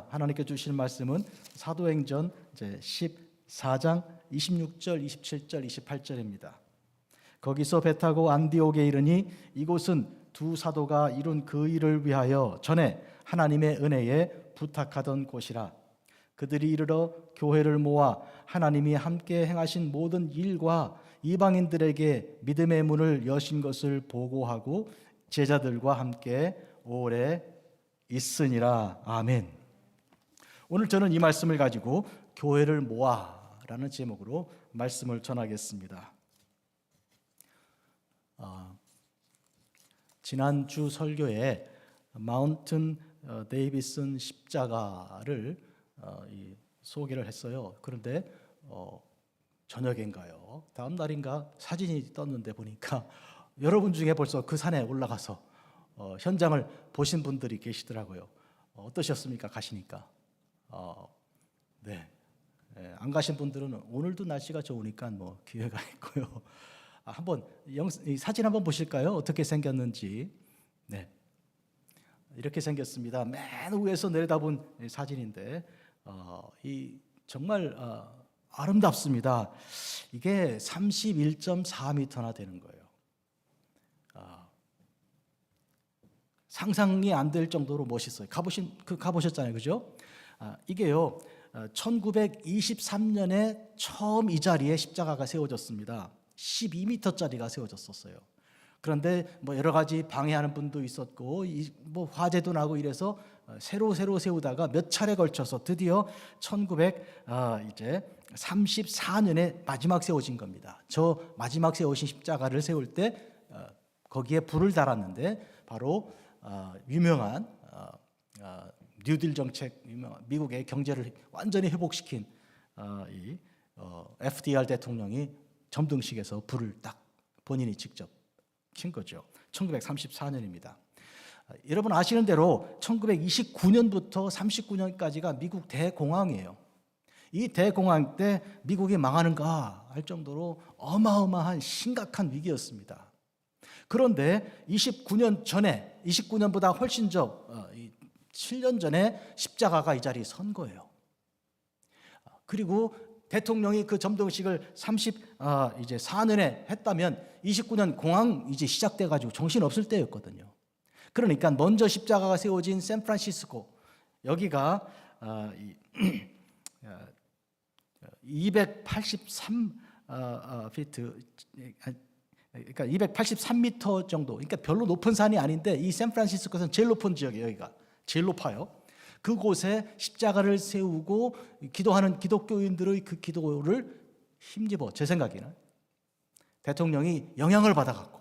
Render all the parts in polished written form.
하나님께 주신 말씀은 사도행전 이제 14장 26절, 27절, 28절입니다. 거기서 배 타고 안디옥에 이르니 이곳은 두 사도가 이룬 그 일을 위하여 전에 하나님의 은혜에 부탁하던 곳이라. 그들이 이르러 교회를 모아 하나님이 함께 행하신 모든 일과 이방인들에게 믿음의 문을 여신 것을 보고하고 제자들과 함께 오래 있으니라. 아멘. 오늘 저는 이 말씀을 가지고 교회를 모아라는 제목으로 말씀을 전하겠습니다. 지난주 설교에 마운튼 데이비슨 십자가를 소개를 했어요. 그런데 저녁인가요? 다음 날인가 사진이 떴는데 보니까 여러분 중에 벌써 그 산에 올라가서 현장을 보신 분들이 계시더라고요. 어떠셨습니까? 가시니까? 네. 안 가신 분들은 오늘도 날씨가 좋으니까 뭐 기회가 있고요. 한번 사진 한번 보실까요? 어떻게 생겼는지. 네. 이렇게 생겼습니다. 맨 위에서 내려다본 사진인데 이 정말 아름답습니다. 이게 31.4m나 되는 거예요. 상상이 안 될 정도로 멋있어요. 가보셨잖아요, 그죠? 이게요, 1923년에 처음 이 자리에 십자가가 세워졌습니다. 12m짜리가 세워졌었어요. 그런데 뭐 여러 가지 방해하는 분도 있었고, 뭐 화재도 나고 이래서 새로 세우다가 몇 차례 걸쳐서 드디어 1934년에 마지막 세워진 겁니다. 저 마지막 세우신 십자가를 세울 때 거기에 불을 달았는데 바로 유명한 뉴딜 정책, 미국의 경제를 완전히 회복시킨 FDR 대통령이 점등식에서 불을 딱 본인이 직접 킨 거죠. 1934년입니다. 여러분 아시는 대로 1929년부터 39년까지가 미국 대공황이에요. 이 대공황 때 미국이 망하는가 할 정도로 어마어마한 심각한 위기였습니다. 그런데 29년보다 훨씬 7년 전에 십자가가 이 자리에 선 거예요. 그리고 대통령이 그 점등식을 34년에 했다면 29년 공황 이제 시작돼가지고 정신없을 때였거든요. 그러니까 먼저 십자가가 세워진 샌프란시스코, 여기가 283피트, 그러니까 283m 정도, 그러니까 별로 높은 산이 아닌데 이 샌프란시스코에서는 제일 높은 지역이에요. 여기가 제일 높아요. 그곳에 십자가를 세우고 기도하는 기독교인들의 그 기도를 힘입어, 제 생각에는 대통령이 영향을 받아갖고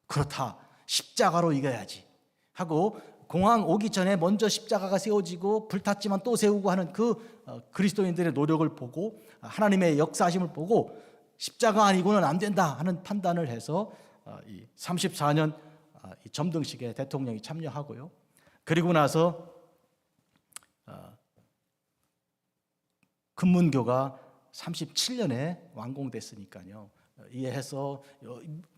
그렇다, 십자가로 이겨야지 하고 공황 오기 전에 먼저 십자가가 세워지고 불탔지만 또 세우고 하는 그 그리스도인들의 노력을 보고 하나님의 역사하심을 보고 십자가 아니고는 안 된다 하는 판단을 해서 34년 점등식에 대통령이 참여하고요. 그리고 나서 금문교가 37년에 완공됐으니까요. 이해해서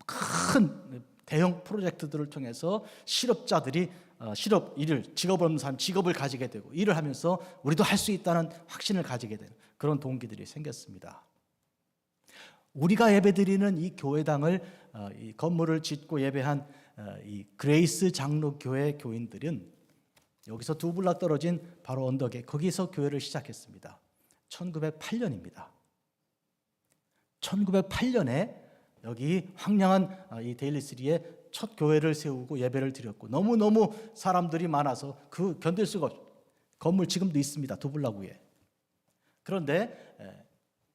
큰 대형 프로젝트들을 통해서 실업자들이 실업 일을, 직업 없는 사람 직업을 가지게 되고 일을 하면서 우리도 할 수 있다는 확신을 가지게 되는 그런 동기들이 생겼습니다. 우리가 예배드리는 이 교회당을 이 건물을 짓고 예배한 이 그레이스 장로교회 교인들은 여기서 두 블락 떨어진 바로 언덕에 거기서 교회를 시작했습니다. 1908년입니다. 1908년에 여기 황량한 이 데일리스리에 첫 교회를 세우고 예배를 드렸고 너무너무 사람들이 많아서 그 견딜 수가 없어요. 건물 지금도 있습니다. 두 블락 위에. 그런데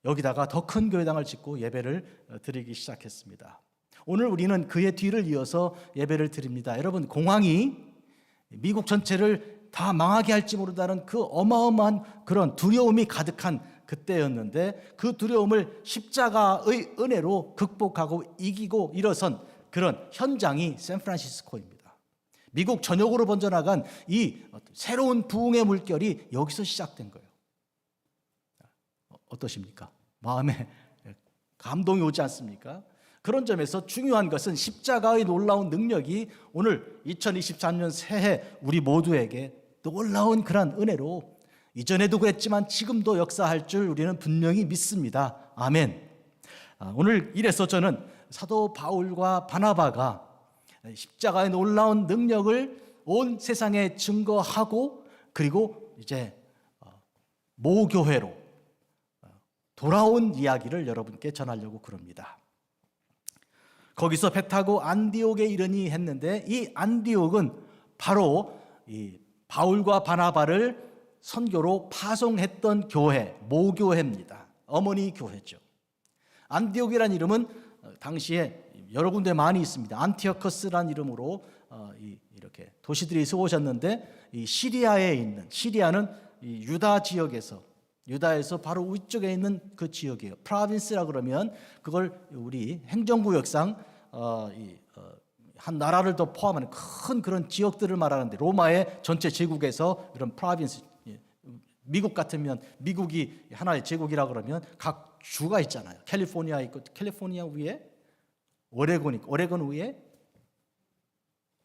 여기다가 더 큰 교회당을 짓고 예배를 드리기 시작했습니다. 오늘 우리는 그의 뒤를 이어서 예배를 드립니다. 여러분, 공황이 미국 전체를 다 망하게 할지 모른다는 그 어마어마한 그런 두려움이 가득한 그때였는데 그 두려움을 십자가의 은혜로 극복하고 이기고 일어선 그런 현장이 샌프란시스코입니다. 미국 전역으로 번져나간 이 새로운 부흥의 물결이 여기서 시작된 거예요. 어떠십니까? 마음에 감동이 오지 않습니까? 그런 점에서 중요한 것은 십자가의 놀라운 능력이 오늘 2023년 새해 우리 모두에게 놀라운 그런 은혜로 이전에도 그랬지만 지금도 역사할 줄 우리는 분명히 믿습니다. 아멘. 오늘 이래서 저는 사도 바울과 바나바가 십자가의 놀라운 능력을 온 세상에 증거하고 그리고 이제 모교회로 돌아온 이야기를 여러분께 전하려고 그럽니다. 거기서 배 타고 안디옥에 이르니 했는데, 이 안디옥은 바로 이 바울과 바나바를 선교로 파송했던 교회, 모교회입니다. 어머니 교회죠. 안디옥이라는 이름은 당시에 여러 군데 많이 있습니다. 안티어커스라는 이름으로 이렇게 도시들이 세워졌는데, 이 시리아에 있는, 시리아는 이 유다 지역에서, 유다에서 바로 위쪽에 있는 그 지역이에요. 프라빈스라 그러면 그걸 우리 행정구역상 한 나라를 더 포함하는 큰 그런 지역들을 말하는데, 로마의 전체 제국에서 이런 프라빈스, 미국 같으면 미국이 하나의 제국이라 그러면 각 주가 있잖아요. 캘리포니아 있고, 캘리포니아 위에 오레곤 있고, 오레곤 위에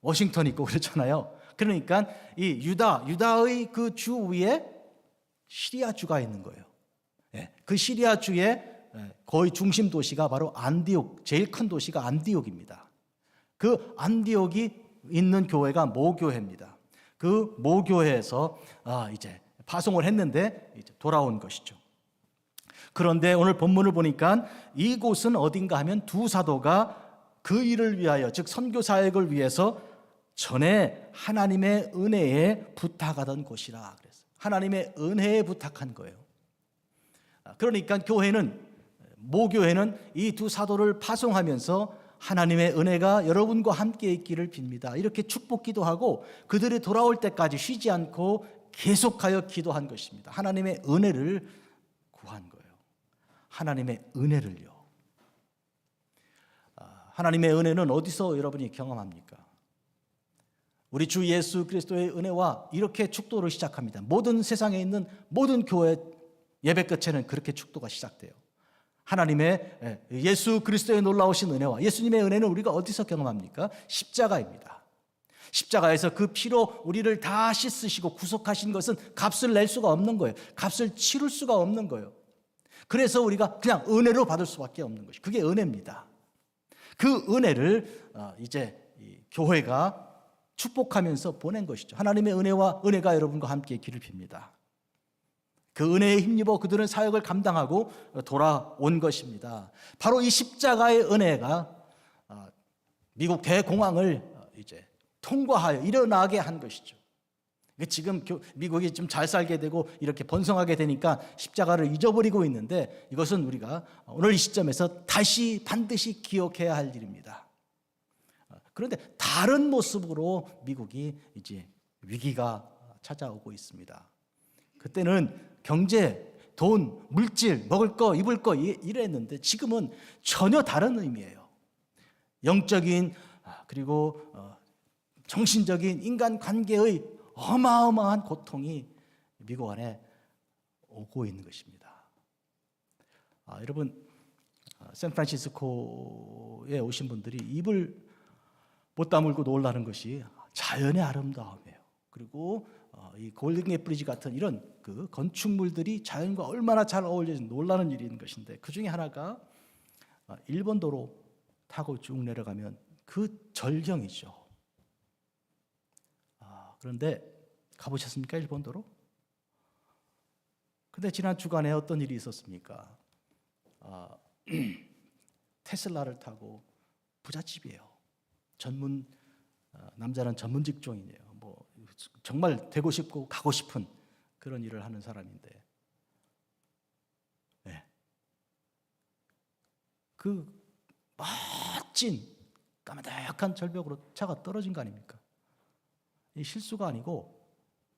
워싱턴 있고 그렇잖아요. 그러니까 이 유다의 그 주 위에 시리아 주가 있는 거예요. 그 시리아 주의 거의 중심 도시가 바로 안디옥, 제일 큰 도시가 안디옥입니다. 그 안디옥이 있는 교회가 모교회입니다. 그 모교회에서 이제 파송을 했는데 이제 돌아온 것이죠. 그런데 오늘 본문을 보니까 이곳은 어딘가 하면 두 사도가 그 일을 위하여, 즉 선교 사역을 위해서 전에 하나님의 은혜에 부탁하던 곳이라 그랬어요. 하나님의 은혜에 부탁한 거예요. 그러니까 교회는, 모교회는 이 두 사도를 파송하면서 하나님의 은혜가 여러분과 함께 있기를 빕니다, 이렇게 축복 기도하고 그들이 돌아올 때까지 쉬지 않고 계속하여 기도한 것입니다. 하나님의 은혜를 구한 거예요. 하나님의 은혜를요. 하나님의 은혜는 어디서 여러분이 경험합니까? 우리 주 예수 그리스도의 은혜와 이렇게 축도를 시작합니다. 모든 세상에 있는 모든 교회 예배 끝에는 그렇게 축도가 시작돼요. 하나님의 예수 그리스도의 놀라우신 은혜와 예수님의 은혜는 우리가 어디서 경험합니까? 십자가입니다. 십자가에서 그 피로 우리를 다 씻으시고 구속하신 것은 값을 낼 수가 없는 거예요. 값을 치를 수가 없는 거예요. 그래서 우리가 그냥 은혜로 받을 수밖에 없는 것이, 그게 은혜입니다. 그 은혜를 이제 교회가 축복하면서 보낸 것이죠. 하나님의 은혜가 여러분과 함께 있기를 빕니다. 그 은혜에 힘입어 그들은 사역을 감당하고 돌아온 것입니다. 바로 이 십자가의 은혜가 미국 대공황을 이제 통과하여 일어나게 한 것이죠. 지금 미국이 좀 잘 살게 되고 이렇게 번성하게 되니까 십자가를 잊어버리고 있는데, 이것은 우리가 오늘 이 시점에서 다시 반드시 기억해야 할 일입니다. 그런데 다른 모습으로 미국이 이제 위기가 찾아오고 있습니다. 그때는 경제, 돈, 물질, 먹을 거, 입을 거 이랬는데 지금은 전혀 다른 의미예요. 영적인 그리고 정신적인 인간관계의 어마어마한 고통이 미국 안에 오고 있는 것입니다. 여러분, 샌프란시스코에 오신 분들이 입을 못 다물고 놀라는 것이 자연의 아름다움이에요. 그리고 이 골든게이트 브리지 같은 이런 그 건축물들이 자연과 얼마나 잘 어울려서 놀라는 일인 것인데, 그 중에 하나가 일본도로 타고 쭉 내려가면 그 절경이죠. 그런데 가보셨습니까? 일본도로? 근데 지난 주간에 어떤 일이 있었습니까? 테슬라를 타고, 부잣집이에요. 남자는 전문 직종이에요. 뭐 정말 되고 싶고 가고 싶은 그런 일을 하는 사람인데, 그 멋진 까마득한 절벽으로 차가 떨어진 거 아닙니까? 이 실수가 아니고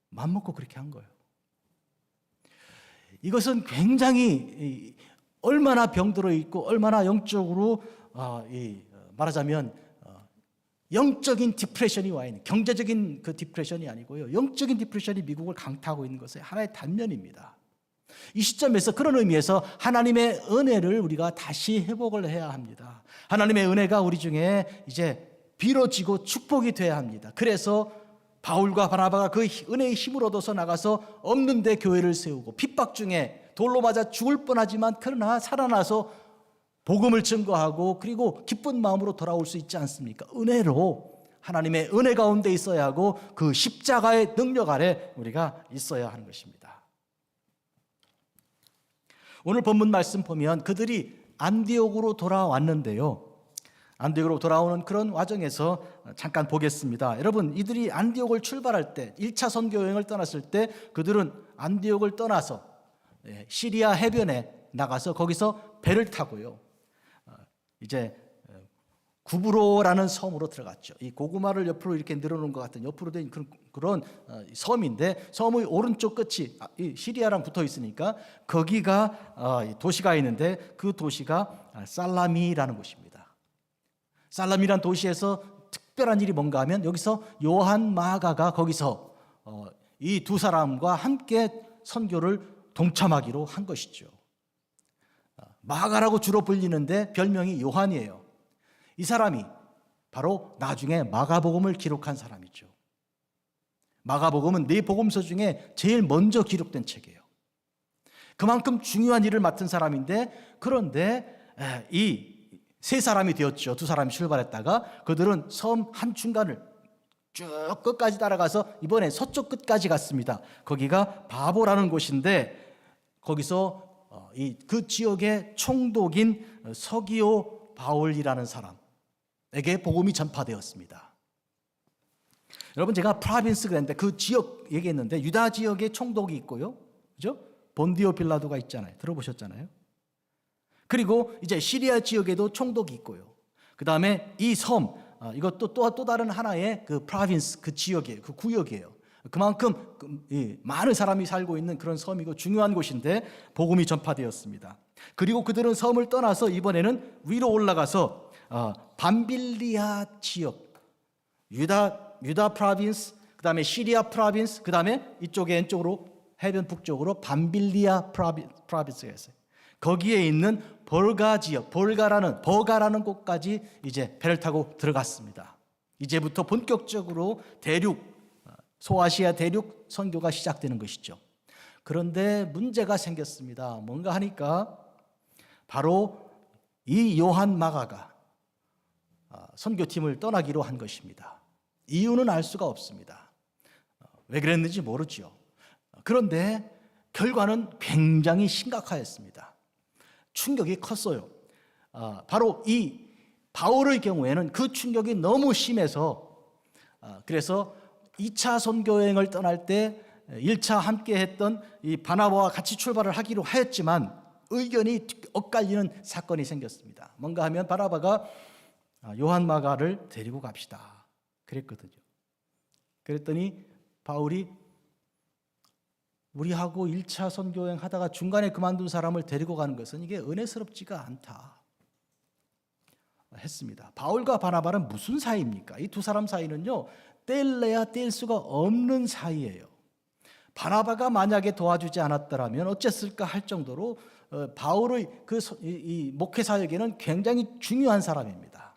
맘먹고 그렇게 한 거예요. 이것은 굉장히 얼마나 병들어 있고 얼마나 영적으로 말하자면 영적인 디프레션이 와 있는, 경제적인 그 디프레션이 아니고요, 영적인 디프레션이 미국을 강타하고 있는 것의 하나의 단면입니다. 이 시점에서 그런 의미에서 하나님의 은혜를 우리가 다시 회복을 해야 합니다. 하나님의 은혜가 우리 중에 이제 빌어지고 축복이 돼야 합니다. 그래서 바울과 바나바가 그 은혜의 힘을 얻어서 나가서 없는 데 교회를 세우고 핍박 중에 돌로 맞아 죽을 뻔하지만 그러나 살아나서 복음을 증거하고 그리고 기쁜 마음으로 돌아올 수 있지 않습니까? 은혜로, 하나님의 은혜 가운데 있어야 하고 그 십자가의 능력 아래 우리가 있어야 하는 것입니다. 오늘 본문 말씀 보면 그들이 안디옥으로 돌아왔는데요, 안디옥으로 돌아오는 그런 과정에서 잠깐 보겠습니다. 여러분, 이들이 안디옥을 출발할 때 1차 선교 여행을 떠났을 때 그들은 안디옥을 떠나서 시리아 해변에 나가서 거기서 배를 타고요, 이제 구브로라는 섬으로 들어갔죠. 이 고구마를 옆으로 이렇게 늘어놓은 것 같은 옆으로 된 그런 섬인데, 섬의 오른쪽 끝이 시리아랑 붙어 있으니까 거기가 도시가 있는데 그 도시가 살라미라는 곳입니다. 살라미란 도시에서 특별한 일이 뭔가 하면 여기서 요한 마가가 거기서 이 두 사람과 함께 선교를 동참하기로 한 것이죠. 마가라고 주로 불리는데 별명이 요한이에요. 이 사람이 바로 나중에 마가복음을 기록한 사람이죠. 마가복음은 네 복음서 중에 제일 먼저 기록된 책이에요. 그만큼 중요한 일을 맡은 사람인데, 그런데 이 세 사람이 되었죠. 두 사람이 출발했다가 그들은 섬 한중간을 쭉 끝까지 따라가서 이번에 서쪽 끝까지 갔습니다. 거기가 바보라는 곳인데, 거기서 그 지역의 총독인 서기오 바울이라는 사람에게 복음이 전파되었습니다. 여러분, 제가 프라빈스 그랬는데 그 지역 얘기했는데 유다 지역에 총독이 있고요, 그죠? 본디오 빌라도가 있잖아요. 들어보셨잖아요. 그리고 이제 시리아 지역에도 총독이 있고요. 그 다음에 이 섬, 이것도 또 다른 하나의 그 프라빈스, 그 지역이에요. 그 구역이에요. 그만큼 많은 사람이 살고 있는 그런 섬이고 중요한 곳인데 복음이 전파되었습니다. 그리고 그들은 섬을 떠나서 이번에는 위로 올라가서 밤빌리아 지역, 유다 프라빈스, 그 다음에 시리아 프라빈스, 그 다음에 이쪽에 왼쪽으로 해변 북쪽으로 밤빌리아 프라빈스가 있어요. 거기에 있는 볼가 지역, 버가라는 곳까지 이제 배를 타고 들어갔습니다. 이제부터 본격적으로 소아시아 대륙 선교가 시작되는 것이죠. 그런데 문제가 생겼습니다. 뭔가 하니까 바로 이 요한 마가가 선교팀을 떠나기로 한 것입니다. 이유는 알 수가 없습니다. 왜 그랬는지 모르죠. 그런데 결과는 굉장히 심각하였습니다. 충격이 컸어요. 바로 이 바울의 경우에는 그 충격이 너무 심해서 그래서 2차 선교여행을 떠날 때 1차 함께 했던 이 바나바와 같이 출발을 하기로 하였지만 의견이 엇갈리는 사건이 생겼습니다. 뭔가 하면 바나바가 요한 마가를 데리고 갑시다 그랬거든요. 그랬더니 바울이 우리하고 1차 선교여행 하다가 중간에 그만둔 사람을 데리고 가는 것은 이게 은혜스럽지가 않다 했습니다. 바울과 바나바는 무슨 사이입니까? 이 두 사람 사이는요, 뗄래야 뗄 수가 없는 사이예요. 바나바가 만약에 도와주지 않았더라면 어쨌을까 할 정도로 바울의 이 목회 사역에는 굉장히 중요한 사람입니다.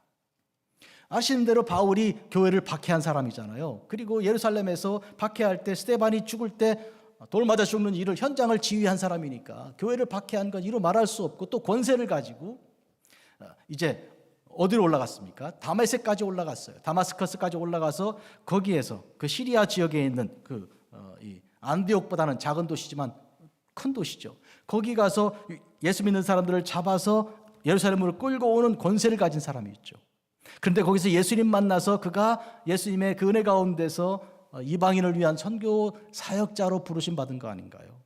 아시는 대로 바울이 교회를 박해한 사람이잖아요. 그리고 예루살렘에서 박해할 때 스데반이 죽을 때 돌 맞아 죽는 일을 현장을 지휘한 사람이니까 교회를 박해한 건 이루 말할 수 없고, 또 권세를 가지고 이제 어디로 올라갔습니까? 다메섹까지 올라갔어요. 다마스커스까지 올라가서 거기에서 그 시리아 지역에 있는 이 안디옥보다는 작은 도시지만 큰 도시죠. 거기 가서 예수 믿는 사람들을 잡아서 예루살렘으로 끌고 오는 권세를 가진 사람이 있죠. 그런데 거기서 예수님 만나서 그가 예수님의 그 은혜 가운데서 이방인을 위한 선교 사역자로 부르심 받은 거 아닌가요?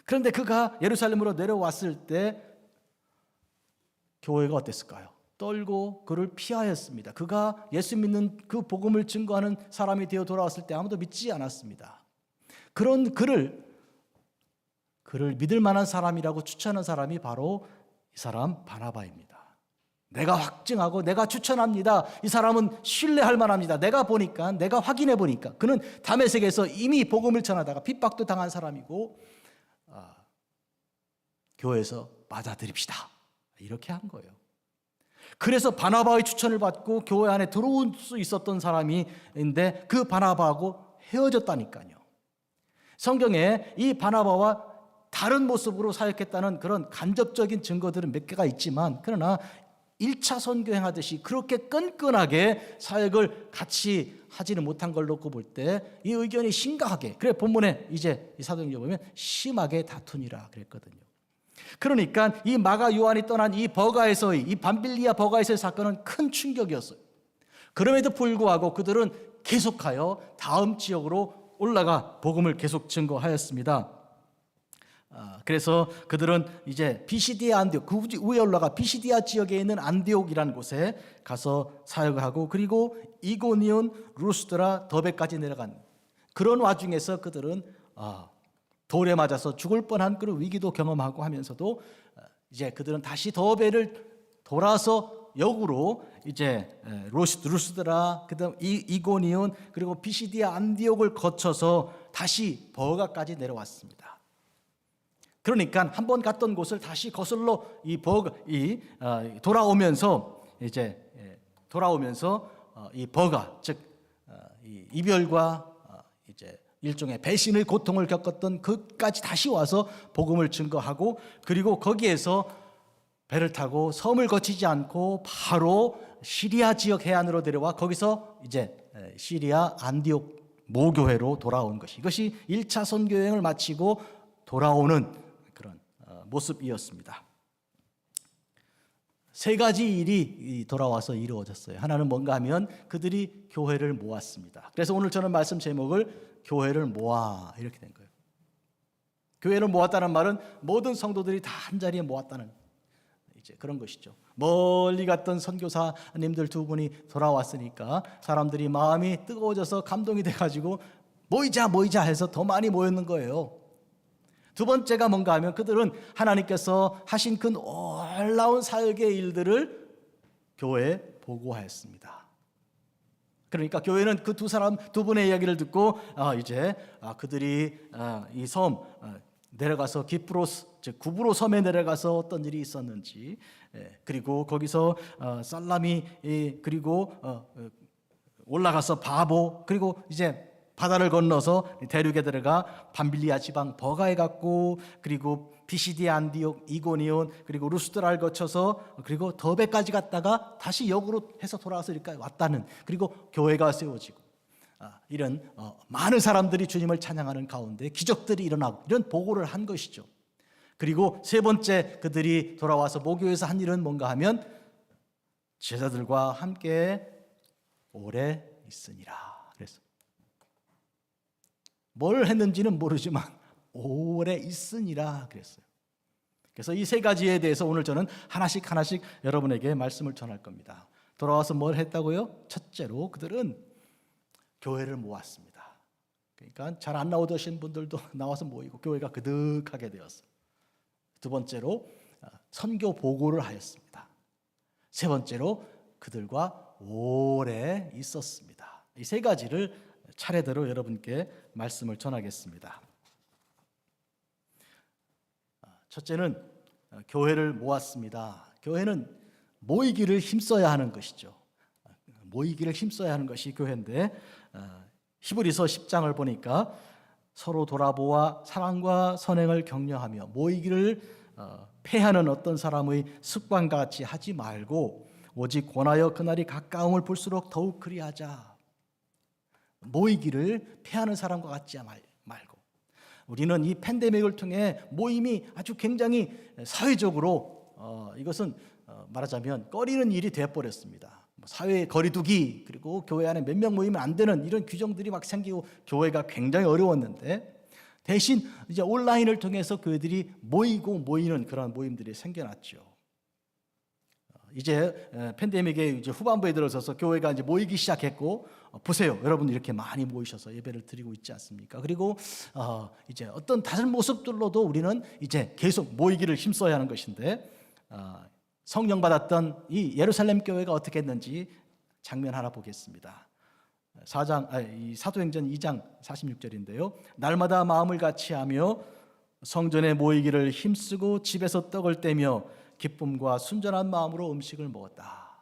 그런데 그가 예루살렘으로 내려왔을 때 교회가 어땠을까요? 떨고 그를 피하였습니다. 그가 예수 믿는 그 복음을 증거하는 사람이 되어 돌아왔을 때 아무도 믿지 않았습니다. 그런 그를 믿을 만한 사람이라고 추천한 사람이 바로 이 사람 바나바입니다. 내가 확증하고 내가 추천합니다. 이 사람은 신뢰할 만합니다. 내가 확인해 보니까 그는 다메섹에서 이미 복음을 전하다가 핍박도 당한 사람이고 교회에서 받아들입시다. 이렇게 한 거예요. 그래서 바나바의 추천을 받고 교회 안에 들어올 수 있었던 사람인데 그 바나바하고 헤어졌다니까요. 성경에 이 바나바와 다른 모습으로 사역했다는 그런 간접적인 증거들은 몇 개가 있지만, 그러나 1차 선교행하듯이 그렇게 끈끈하게 사역을 같이 하지는 못한 걸 놓고 볼 때 이 의견이 심각하게, 그래 본문에 이제 이 사도행전 보면 심하게 다투니라 그랬거든요. 그러니까 이 마가 요한이 떠난 이 버가에서의, 이 밤빌리아 버가에서의 사건은 큰 충격이었어요. 그럼에도 불구하고 그들은 계속하여 다음 지역으로 올라가 복음을 계속 증거하였습니다. 그래서 그들은 이제 피시디아 안디옥, 그 위에 올라가 피시디아 지역에 있는 안디옥이라는 곳에 가서 사역을 하고, 그리고 이고니온, 루스드라, 더베까지 내려간 그런 와중에서 그들은 돌에 맞아서 죽을 뻔한 그런 위기도 경험하고 하면서도 이제 그들은 다시 더베를 돌아서 역으로 이제 루스드라, 그다음 이고니온, 그리고 피시디아 안디옥을 거쳐서 다시 버가까지 내려왔습니다. 그러니까 한번 갔던 곳을 다시 거슬러 돌아오면서 이 버가, 즉 이별과 이제 일종의 배신의 고통을 겪었던 그까지 다시 와서 복음을 증거하고, 그리고 거기에서 배를 타고 섬을 거치지 않고 바로 시리아 지역 해안으로 내려와 거기서 이제 시리아 안디옥 모교회로 돌아온 것이, 이것이 1차 선교여행을 마치고 돌아오는 그런 모습이었습니다. 세 가지 일이 돌아와서 이루어졌어요. 하나는 뭔가 하면 그들이 교회를 모았습니다. 그래서 오늘 저는 말씀 제목을 교회를 모아 이렇게 된 거예요. 교회를 모았다는 말은 모든 성도들이 다 한자리에 모았다는 이제 그런 것이죠. 멀리 갔던 선교사님들 두 분이 돌아왔으니까 사람들이 마음이 뜨거워져서 감동이 돼가지고 모이자 해서 더 많이 모였는 거예요. 두 번째가 뭔가 하면 그들은 하나님께서 하신 그 놀라운 사역의 일들을 교회에 보고하였습니다. 그러니까 교회는 그 두 분의 이야기를 듣고 그들이 이 섬 내려가서 기프로스, 즉 구브로 섬에 내려가서 어떤 일이 있었는지, 그리고 거기서 살라미, 그리고 올라가서 바보, 그리고 이제 바다를 건너서 대륙에 들어가 밤빌리아 지방 버가에 갔고, 그리고 피시디아 안디옥, 이고니온, 그리고 루스드라를 거쳐서 그리고 더베까지 갔다가 다시 역으로 해서 돌아와서 이렇게 왔다는, 그리고 교회가 세워지고 이런 많은 사람들이 주님을 찬양하는 가운데 기적들이 일어나고 이런 보고를 한 것이죠. 그리고 세 번째 그들이 돌아와서 모교에서 한 일은 뭔가 하면 제자들과 함께 오래 있으니라. 그래서 뭘 했는지는 모르지만 오래 있으니라 그랬어요. 그래서 이 세 가지에 대해서 오늘 저는 하나씩 여러분에게 말씀을 전할 겁니다. 돌아와서 뭘 했다고요? 첫째로 그들은 교회를 모았습니다. 그러니까 잘 안 나오신 분들도 나와서 모이고 교회가 그득하게 되었어요. 두 번째로 선교 보고를 하였습니다. 세 번째로 그들과 오래 있었습니다. 이 세 가지를 차례대로 여러분께 말씀을 전하겠습니다. 첫째는 교회를 모았습니다. 교회는 모이기를 힘써야 하는 것이죠. 모이기를 힘써야 하는 것이 교회인데, 히브리서 10장을 보니까 서로 돌아보아 사랑과 선행을 격려하며 모이기를 패하는 어떤 사람의 습관과 같이 하지 말고 오직 권하여 그날이 가까움을 볼수록 더욱 그리하자. 모이기를 패하는 사람과 같지 말고, 우리는 이 팬데믹을 통해 모임이 아주 굉장히 사회적으로 이것은 말하자면 꺼리는 일이 되어버렸습니다. 사회 거리두기, 그리고 교회 안에 몇 명 모이면 안 되는 이런 규정들이 막 생기고 교회가 굉장히 어려웠는데, 대신 이제 온라인을 통해서 교회들이 모이는 그런 모임들이 생겨났죠. 이제 팬데믹의 이제 후반부에 들어서서 교회가 이제 모이기 시작했고, 보세요, 여러분 이렇게 많이 모이셔서 예배를 드리고 있지 않습니까? 그리고 이제 어떤 다른 모습들로도 우리는 이제 계속 모이기를 힘써야 하는 것인데, 성령 받았던 이 예루살렘 교회가 어떻게 했는지 장면 하나 보겠습니다. 사도행전 2장 46절인데요. 날마다 마음을 같이하며 성전에 모이기를 힘쓰고 집에서 떡을 떼며 기쁨과 순전한 마음으로 음식을 먹었다.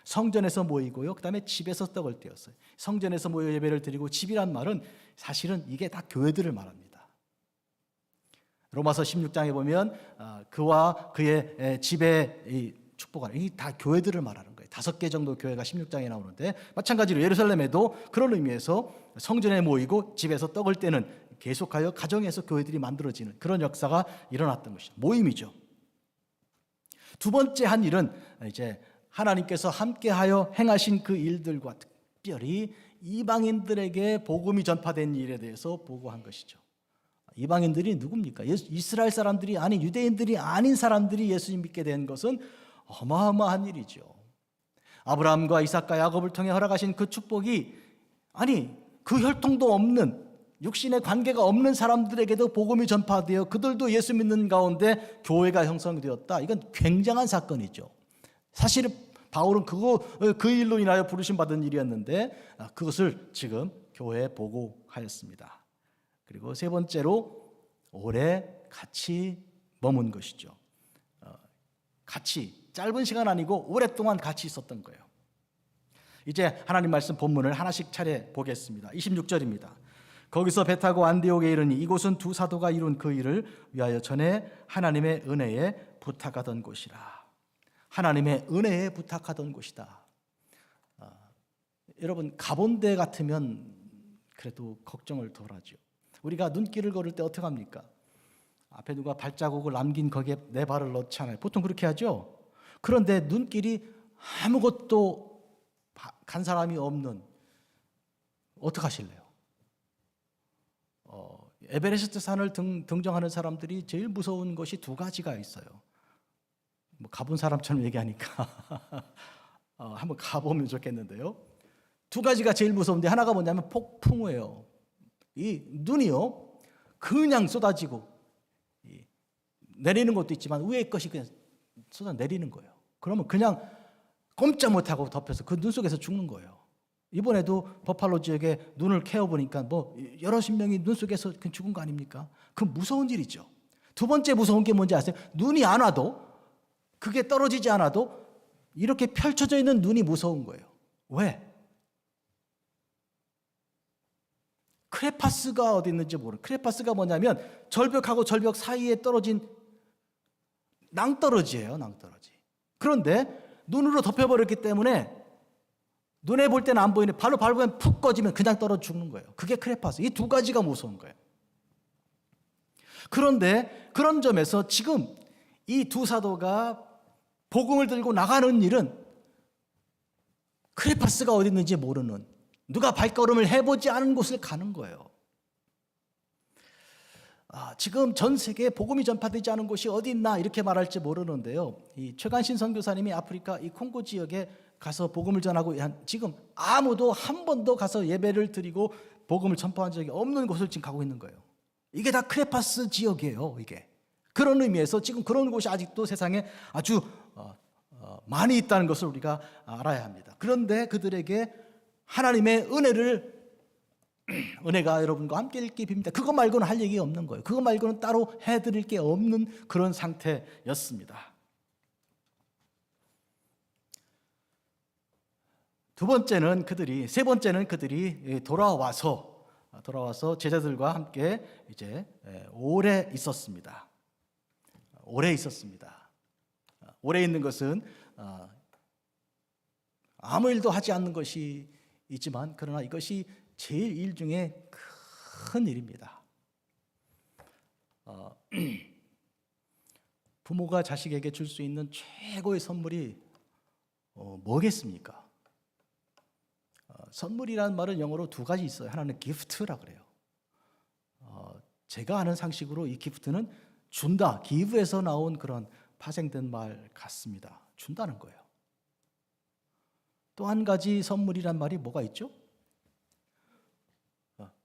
성전에서 모이고요. 그다음에 집에서 떡을 떼었어요. 성전에서 모여 예배를 드리고 집이란 말은 사실은 이게 다 교회들을 말합니다. 로마서 16장에 보면 그와 그의 집의 축복하는 이 다 교회들을 말하는 거예요. 5개 정도 교회가 16장에 나오는데 마찬가지로 예루살렘에도 그런 의미에서 성전에 모이고 집에서 떡을 떼는 계속하여 가정에서 교회들이 만들어지는 그런 역사가 일어났던 것이죠. 모임이죠. 두 번째 한 일은 이제 하나님께서 함께하여 행하신 그 일들과 특별히 이방인들에게 복음이 전파된 일에 대해서 보고한 것이죠. 이방인들이 누굽니까? 이스라엘 사람들이 아닌 유대인들이 아닌 사람들이 예수님 믿게 된 것은 어마어마한 일이죠. 아브라함과 이삭과 야곱을 통해 허락하신 그 축복이 아니 그 혈통도 없는 육신의 관계가 없는 사람들에게도 복음이 전파되어 그들도 예수 믿는 가운데 교회가 형성되었다. 이건 굉장한 사건이죠. 사실 바울은 그 일로 인하여 부르심 받은 일이었는데 그것을 지금 교회에 보고하였습니다. 그리고 세 번째로 오래 같이 머문 것이죠. 같이 짧은 시간 아니고 오랫동안 같이 있었던 거예요. 이제 하나님 말씀 본문을 하나씩 차례 보겠습니다. 26절입니다. 거기서 배 타고 안디옥에 이르니 이곳은 두 사도가 이룬 그 일을 위하여 전에 하나님의 은혜에 부탁하던 곳이라. 하나님의 은혜에 부탁하던 곳이다. 여러분 가본 데 같으면 그래도 걱정을 덜 하죠. 우리가 눈길을 걸을 때 어떻게 합니까? 앞에 누가 발자국을 남긴 거기에 내 발을 넣잖아요. 보통 그렇게 하죠. 그런데 눈길이 아무것도 간 사람이 없는 어떻게 하실래요? 에베레스트 산을 등정하는 사람들이 제일 무서운 것이 두 가지가 있어요. 뭐 가본 사람처럼 얘기하니까 한번 가보면 좋겠는데요. 두 가지가 제일 무서운데 하나가 뭐냐면 폭풍우예요. 이 눈이요 그냥 쏟아지고 내리는 것도 있지만 위에 것이 그냥 쏟아 내리는 거예요. 그러면 그냥 꼼짝 못하고 덮여서 그 눈 속에서 죽는 거예요. 이번에도 버팔로 지역에 눈을 캐어보니까 뭐 여럿 명이 눈 속에서 죽은 거 아닙니까? 그 무서운 일이죠. 두 번째 무서운 게 뭔지 아세요? 눈이 안 와도 그게 떨어지지 않아도 이렇게 펼쳐져 있는 눈이 무서운 거예요. 왜? 크레파스가 어디 있는지 모르는. 크레파스가 뭐냐면 절벽하고 절벽 사이에 떨어진 낭떠러지예요. 낭떠러지. 그런데 눈으로 덮여버렸기 때문에 눈에 볼 때는 안 보이는데 발로 밟으면 푹 꺼지면 그냥 떨어져 죽는 거예요. 그게 크레파스. 이 두 가지가 무서운 거예요. 그런데 그런 점에서 지금 이 두 사도가 복음을 들고 나가는 일은 크레파스가 어디 있는지 모르는, 누가 발걸음을 해보지 않은 곳을 가는 거예요. 지금 전 세계에 복음이 전파되지 않은 곳이 어디 있나 이렇게 말할지 모르는데요. 이 최관신 선교사님이 아프리카 이 콩고 지역에 가서 복음을 전하고 지금 아무도 한 번도 가서 예배를 드리고 복음을 전파한 적이 없는 곳을 지금 가고 있는 거예요. 이게 다 크레파스 지역이에요. 이게 그런 의미에서 지금 그런 곳이 아직도 세상에 아주 많이 있다는 것을 우리가 알아야 합니다. 그런데 그들에게 하나님의 은혜가 여러분과 함께 있길 빕니다. 그거 말고는 할 얘기가 없는 거예요. 그거 말고는 따로 해드릴 게 없는 그런 상태였습니다. 세 번째는 그들이 돌아와서 제자들과 함께 이제 오래 있었습니다. 오래 있는 것은 아무 일도 하지 않는 것이 있지만 그러나 이것이 제일 일 중에 큰 일입니다. 부모가 자식에게 줄 수 있는 최고의 선물이 뭐겠습니까? 선물이라는 말은 영어로 두 가지 있어요. 하나는 기프트라 그래요. 제가 아는 상식으로 이 기프트는 준다, 기브에서 나온 그런 파생된 말 같습니다. 준다는 거예요. 또 한 가지 선물이란 말이 뭐가 있죠?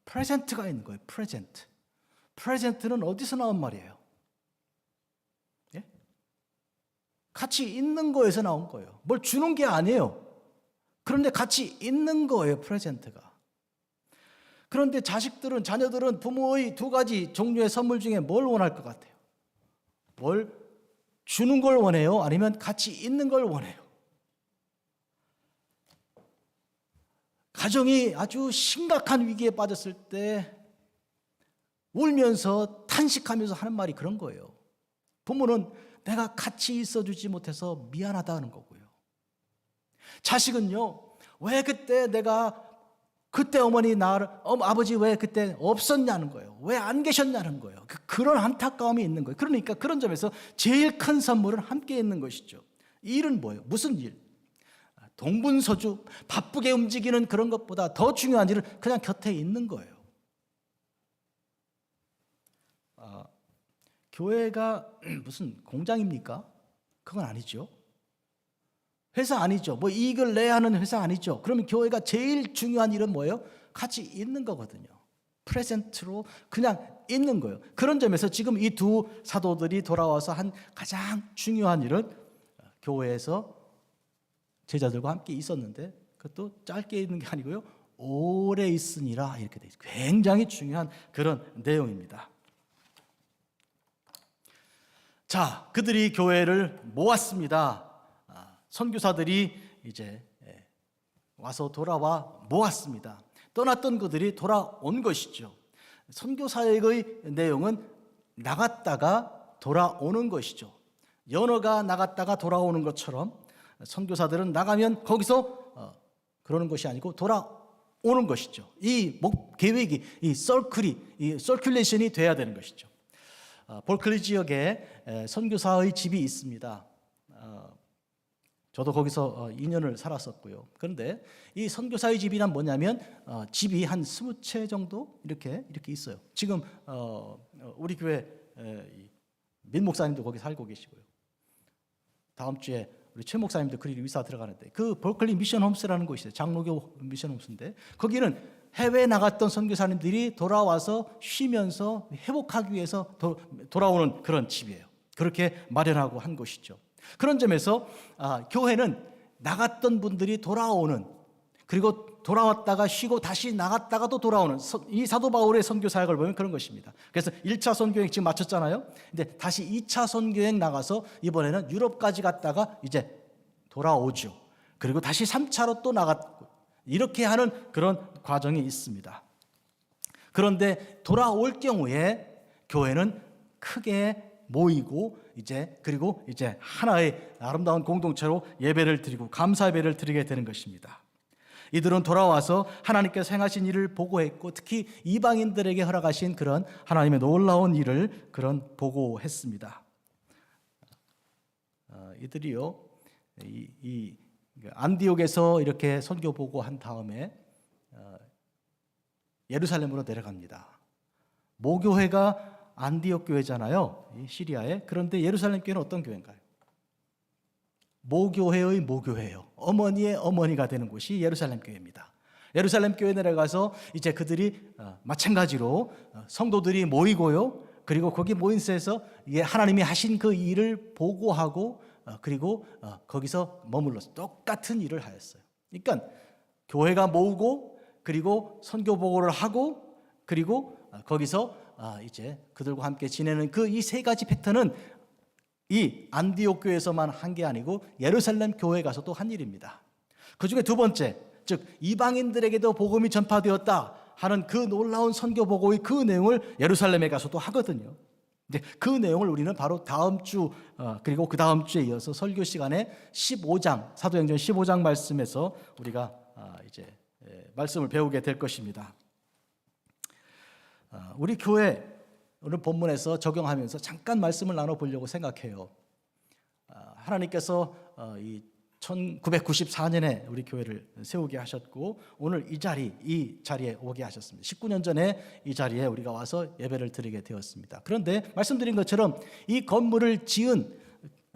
프레젠트가 있는 거예요. 프레젠트는 어디서 나온 말이에요? 예? 같이 있는 거에서 나온 거예요. 뭘 주는 게 아니에요. 그런데 같이 있는 거예요. 프레젠트가. 그런데 자녀들은 부모의 두 가지 종류의 선물 중에 뭘 원할 것 같아요? 뭘 주는 걸 원해요? 아니면 같이 있는 걸 원해요? 가정이 아주 심각한 위기에 빠졌을 때 울면서 탄식하면서 하는 말이 그런 거예요. 부모는 내가 같이 있어주지 못해서 미안하다는 거고요. 자식은요, 왜 그때 어머니 나를 아버지 왜 그때 없었냐는 거예요. 왜 안 계셨냐는 거예요. 그런 안타까움이 있는 거예요. 그러니까 그런 점에서 제일 큰 선물은 함께 있는 것이죠. 이 일은 뭐예요? 무슨 일? 동분서주 바쁘게 움직이는 그런 것보다 더 중요한 일은 그냥 곁에 있는 거예요. 교회가 무슨 공장입니까? 그건 아니죠. 회사 아니죠. 뭐 이익을 내야 하는 회사 아니죠. 그러면 교회가 제일 중요한 일은 뭐예요? 같이 있는 거거든요. 프레젠트로 그냥 있는 거예요. 그런 점에서 지금 이 두 사도들이 돌아와서 한 가장 중요한 일은 교회에서 제자들과 함께 있었는데 그것도 짧게 있는 게 아니고요. 오래 있으니라 이렇게 돼 있어요. 굉장히 중요한 그런 내용입니다. 자, 그들이 교회를 모았습니다. 선교사들이 이제 와서 돌아와 모았습니다. 떠났던 그들이 돌아온 것이죠. 선교사역의 내용은 나갔다가 돌아오는 것이죠. 연어가 나갔다가 돌아오는 것처럼 선교사들은 나가면 거기서 그러는 것이 아니고 돌아오는 것이죠. 이 계획이 이 서큘레이션이 돼야 되는 것이죠. 볼클리 지역에 선교사의 집이 있습니다. 저도 거기서 2년을 살았었고요. 그런데 이 선교사의 집이란 뭐냐면 집이 한 20채 정도 이렇게 있어요. 지금 우리 교회 민 목사님도 거기 살고 계시고요. 다음 주에 우리 최 목사님도 그리 이사 들어가는데 그 볼클리 미션 홈스라는 곳이 있어요. 장로교 미션 홈스인데 거기는 해외에 나갔던 선교사님들이 돌아와서 쉬면서 회복하기 위해서 돌아오는 그런 집이에요. 그렇게 마련하고 한 곳이죠. 그런 점에서 교회는 나갔던 분들이 돌아오는, 그리고 돌아왔다가 쉬고 다시 나갔다가 또 돌아오는, 이 사도 바울의 선교 사역을 보면 그런 것입니다. 그래서 1차 선교행 지금 마쳤잖아요. 근데 다시 2차 선교행 나가서 이번에는 유럽까지 갔다가 이제 돌아오죠. 그리고 다시 3차로 또 나갔고 이렇게 하는 그런 과정이 있습니다. 그런데 돌아올 경우에 교회는 크게 모이고 그리고 이제 하나의 아름다운 공동체로 예배를 드리고 감사 예배를 드리게 되는 것입니다. 이들은 돌아와서 하나님께서 행하신 일을 보고했고 특히 이방인들에게 허락하신 그런 하나님의 놀라운 일을 보고했습니다. 이들이요, 이 안디옥에서 이렇게 선교 보고한 다음에 예루살렘으로 내려갑니다. 모교회가 안디옥 교회잖아요, 시리아에. 그런데 예루살렘 교회는 어떤 교회인가요? 모교회의 모교회예요. 어머니의 어머니가 되는 곳이 예루살렘 교회입니다. 예루살렘 교회에 내려가서 이제 그들이 마찬가지로 성도들이 모이고요. 그리고 거기 모인 데서 하나님이 하신 그 일을 보고하고 그리고 거기서 머물러서 똑같은 일을 하였어요. 그러니까 교회가 모으고 그리고 선교 보고를 하고 그리고 거기서 이제 그들과 함께 지내는 그 이 세 가지 패턴은 이 안디옥 교회에서만 한 게 아니고 예루살렘 교회에 가서도 한 일입니다. 그 중에 두 번째, 즉 이방인들에게도 복음이 전파되었다 하는 그 놀라운 선교 보고의 그 내용을 예루살렘에 가서도 하거든요. 근데 그 내용을 우리는 바로 다음 주 그리고 그 다음 주에 이어서 설교 시간에 15장 사도행전 15장 말씀에서 우리가 이제 말씀을 배우게 될 것입니다. 우리 교회 오늘 본문에서 적용하면서 잠깐 말씀을 나눠보려고 생각해요. 하나님께서 이 1994년에 우리 교회를 세우게 하셨고 오늘 이 자리에 오게 하셨습니다. 19년 전에 이 자리에 우리가 와서 예배를 드리게 되었습니다. 그런데 말씀드린 것처럼 이 건물을 지은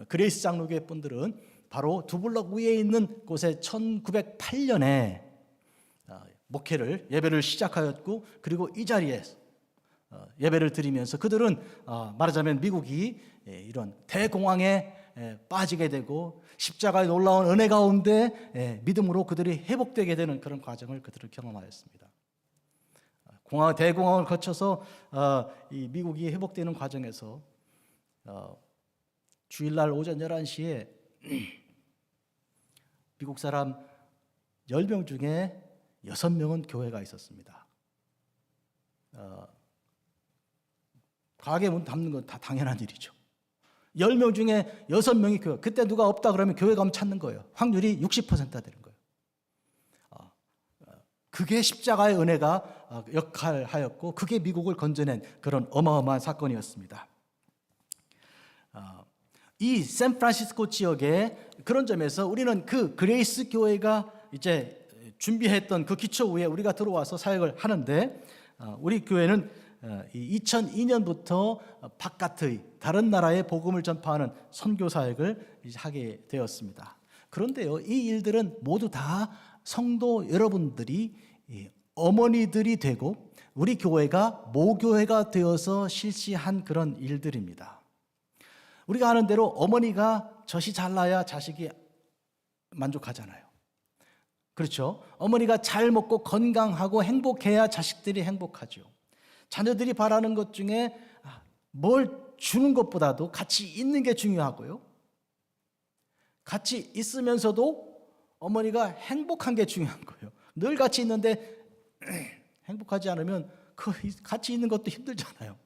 그레이스 장로교회 분들은 바로 두 블럭 위에 있는 곳에 1908년에 예배를 시작하였고 그리고 이 자리에 예배를 드리면서 그들은 말하자면 미국이 이런 대공황에 빠지게 되고 십자가의 놀라운 은혜 가운데 믿음으로 그들이 회복되게 되는 그런 과정을 그들은 경험하였습니다. 대공황을 거쳐서 이 미국이 회복되는 과정에서 주일날 오전 11시에 미국 사람 10명 중에 6명은 교회가 있었습니다. 가게 문 닫는 건 다 당연한 일이죠. 10명 중에 6명이 교회. 그때 누가 없다 그러면 교회 가면 찾는 거예요. 확률이 60%가 되는 거예요. 그게 십자가의 은혜가 역할하였고 그게 미국을 건져낸 그런 어마어마한 사건이었습니다. 이 샌프란시스코 지역에 그런 점에서 우리는 그 그레이스 교회가 이제 준비했던 그 기초 위에 우리가 들어와서 사역을 하는데 우리 교회는 2002년부터 바깥의 다른 나라에 복음을 전파하는 선교 사역을 하게 되었습니다. 그런데요, 이 일들은 모두 다 성도 여러분들이 어머니들이 되고 우리 교회가 모교회가 되어서 실시한 그런 일들입니다. 우리가 아는 대로 어머니가 젖이 잘 나야 자식이 만족하잖아요. 그렇죠? 어머니가 잘 먹고 건강하고 행복해야 자식들이 행복하죠. 자녀들이 바라는 것 중에 뭘 주는 것보다도 같이 있는 게 중요하고요. 같이 있으면서도 어머니가 행복한 게 중요한 거예요. 늘 같이 있는데 행복하지 않으면 그 같이 있는 것도 힘들잖아요.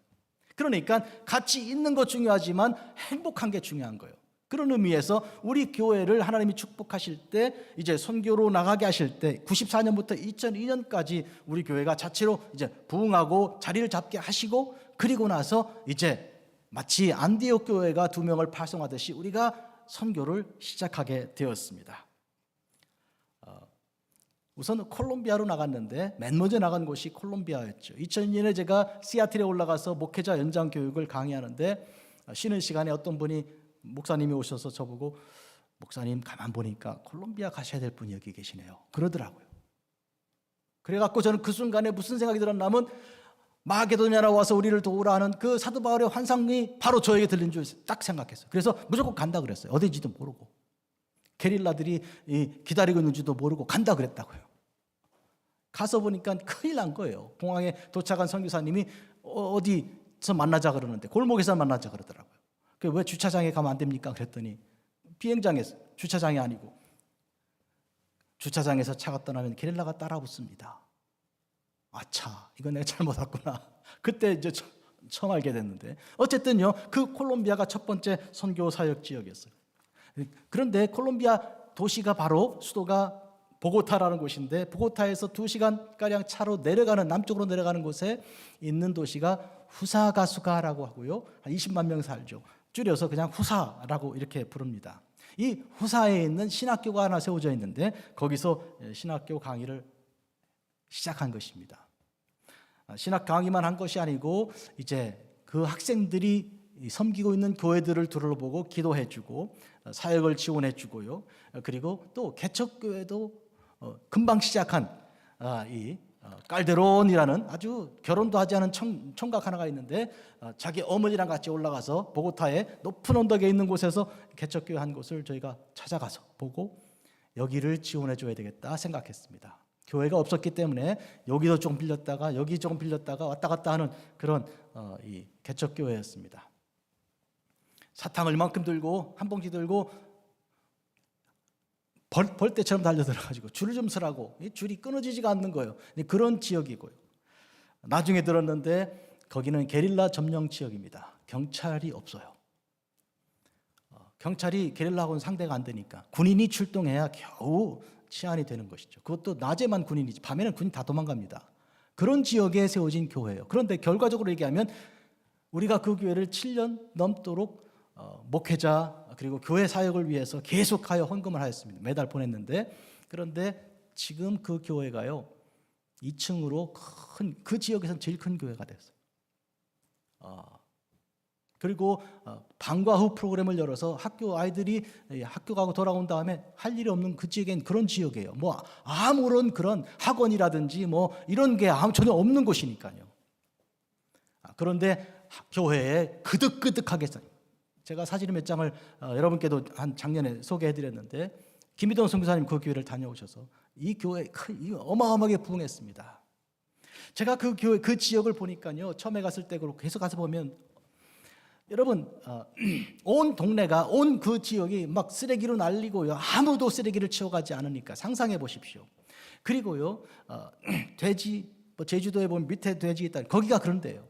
그러니까 같이 있는 것 중요하지만 행복한 게 중요한 거예요. 그런 의미에서 우리 교회를 하나님이 축복하실 때 이제 선교로 나가게 하실 때 94년부터 2002년까지 우리 교회가 자체로 이제 부흥하고 자리를 잡게 하시고 그리고 나서 이제 마치 안디옥 교회가 2명을 파송하듯이 우리가 선교를 시작하게 되었습니다. 우선 콜롬비아로 나갔는데 맨 먼저 나간 곳이 콜롬비아였죠. 2002년에 제가 시애틀에 올라가서 목회자 연장 교육을 강의하는데 쉬는 시간에 어떤 분이 목사님이 오셔서 저보고 목사님 가만 보니까 콜롬비아 가셔야 될 분이 여기 계시네요. 그러더라고요. 그래갖고 저는 그 순간에 무슨 생각이 들었냐면 마게도냐로 와서 우리를 도우라 하는 그 사도 바울의 환상이 바로 저에게 들린 줄 딱 생각했어요. 그래서 무조건 간다 그랬어요. 어디인지도 모르고. 게릴라들이 기다리고 있는지도 모르고 간다 그랬다고요. 가서 보니까 큰일 난 거예요. 공항에 도착한 선교사님이 어디서 만나자 그러는데 골목에서 만나자 그러더라고요. 왜 주차장에 가면 안 됩니까? 그랬더니 비행장에서, 주차장이 아니고 주차장에서 차가 떠나면 게릴라가 따라붙습니다. 아차, 이건 내가 잘못 왔구나. 그때 이제 처음 알게 됐는데 어쨌든요, 그 콜롬비아가 첫 번째 선교 사역 지역이었어요. 그런데 콜롬비아 도시가 바로 수도가 보고타라는 곳인데 보고타에서 2시간가량 차로 내려가는 남쪽으로 내려가는 곳에 있는 도시가 후사가수가라고 하고요. 한 20만 명 살죠. 줄여서 그냥 후사라고 이렇게 부릅니다. 이 후사에 있는 신학교가 하나 세워져 있는데 거기서 신학교 강의를 시작한 것입니다. 신학 강의만 한 것이 아니고 이제 그 학생들이 섬기고 있는 교회들을 둘러보고 기도해주고 사역을 지원해주고요. 그리고 또 개척교회도 금방 시작한 이 깔데론이라는 아주 결혼도 하지 않은 총각 하나가 있는데 자기 어머니랑 같이 올라가서 보고타의 높은 언덕에 있는 곳에서 개척교회 한 곳을 저희가 찾아가서 보고 여기를 지원해 줘야 되겠다 생각했습니다. 교회가 없었기 때문에 여기도 조금 빌렸다가 여기 조금 빌렸다가 왔다 갔다 하는 그런 이 개척교회였습니다. 사탕을 이만큼 들고 한 봉지 들고 벌떼처럼 달려들어가지고 줄을 좀 서라고 줄이 끊어지지가 않는 거예요. 그런 지역이고요. 나중에 들었는데 거기는 게릴라 점령 지역입니다. 경찰이 없어요. 경찰이 게릴라하고는 상대가 안 되니까 군인이 출동해야 겨우 치안이 되는 것이죠. 그것도 낮에만 군인이지 밤에는 군인 다 도망갑니다. 그런 지역에 세워진 교회예요. 그런데 결과적으로 얘기하면 우리가 그 교회를 7년 넘도록 목회자 그리고 교회 사역을 위해서 계속하여 헌금을 하였습니다. 매달 보냈는데 그런데 지금 그 교회가요 2층으로 큰 그 지역에서는 제일 큰 교회가 됐어요. 그리고 방과 후 프로그램을 열어서 학교 아이들이 학교 가고 돌아온 다음에 할 일이 없는 그 지역엔 그런 지역이에요. 뭐 아무런 그런 학원이라든지 뭐 이런 게 전혀 없는 곳이니까요. 그런데 교회에 그득그득하게 써요. 제가 사진 몇 장을 여러분께도 한 작년에 소개해드렸는데 김희동 선교사님 그 교회를 다녀오셔서 이 교회 어마어마하게 부흥했습니다. 제가 그 교회 그 지역을 보니까요 처음에 갔을 때 그렇고 계속 가서 보면 여러분 온 동네가 온 그 지역이 막 쓰레기로 날리고요 아무도 쓰레기를 치워가지 않으니까 상상해 보십시오. 그리고요, 돼지, 뭐 제주도에 보면 밑에 돼지 있다. 거기가 그런데요.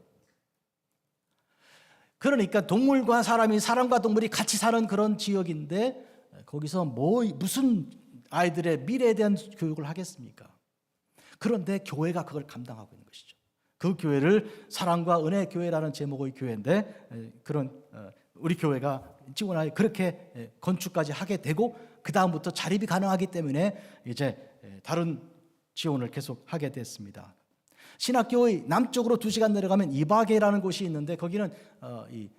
그러니까 동물과 사람과 동물이 같이 사는 그런 지역인데 거기서 무슨 아이들의 미래에 대한 교육을 하겠습니까? 그런데 교회가 그걸 감당하고 있는 것이죠. 그 교회를 사랑과 은혜 교회라는 제목의 교회인데 그런 우리 교회가 지원하여 그렇게 건축까지 하게 되고 그 다음부터 자립이 가능하기 때문에 이제 다른 지원을 계속 하게 됐습니다. 신학교의 남쪽으로 2시간 내려가면 이바게라는 곳이 있는데 거기는 이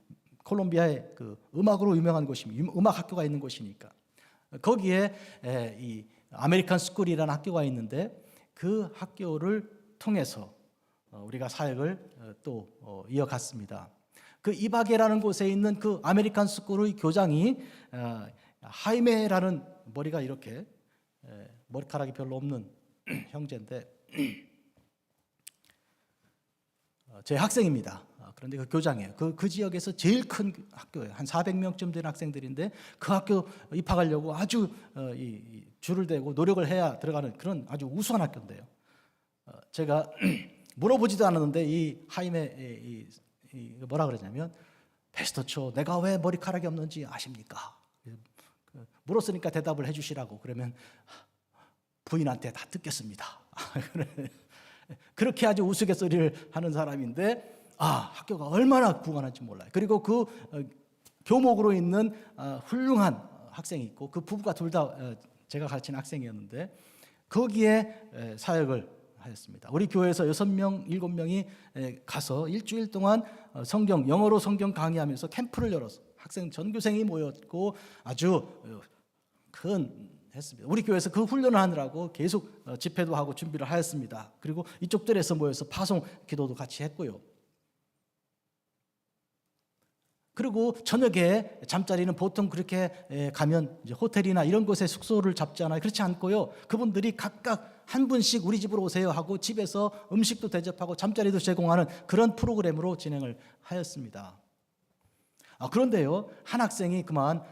콜롬비아의 그 음악으로 유명한 곳입니다. 음악 학교가 있는 곳이니까 거기에 이 아메리칸 스쿨이라는 학교가 있는데 그 학교를 통해서 우리가 사역을 또 이어갔습니다. 그 이바게라는 곳에 있는 그 아메리칸 스쿨의 교장이 하이메라는 머리가 이렇게 머리카락이 별로 없는 형제인데 제 학생입니다. 그런데 그 교장이에요. 그 지역에서 제일 큰 학교예요. 한 400명쯤 되는 학생들인데 그 학교 입학하려고 아주 이 줄을 대고 노력을 해야 들어가는 그런 아주 우수한 학교인데요. 제가 물어보지도 않았는데 이 하임에 뭐라 그러냐면 패스터초 내가 왜 머리카락이 없는지 아십니까? 물었으니까 대답을 해주시라고. 그러면 부인한테 다 듣겠습니다. 그렇게 아주 우스갯소리를 하는 사람인데 학교가 얼마나 부관한지 몰라요. 그리고 그 교목으로 있는 훌륭한 학생이 있고 그 부부가 둘 다 제가 가르치는 학생이었는데 거기에 사역을 하였습니다. 우리 교회에서 6명, 7명이 가서 일주일 동안 영어로 성경 강의하면서 캠프를 열어서 학생 전교생이 모였고 아주 큰 했습니다. 우리 교회에서 그 훈련을 하느라고 계속 집회도 하고 준비를 하였습니다. 그리고 이쪽들에서 모여서 파송 기도도 같이 했고요. 그리고 저녁에 잠자리는 보통 그렇게 가면 이제 호텔이나 이런 곳에 숙소를 잡잖아요. 그렇지 않고요. 그분들이 각각 한 분씩 우리 집으로 오세요 하고 집에서 음식도 대접하고 잠자리도 제공하는 그런 프로그램으로 진행을 하였습니다. 그런데요, 한 학생이 그만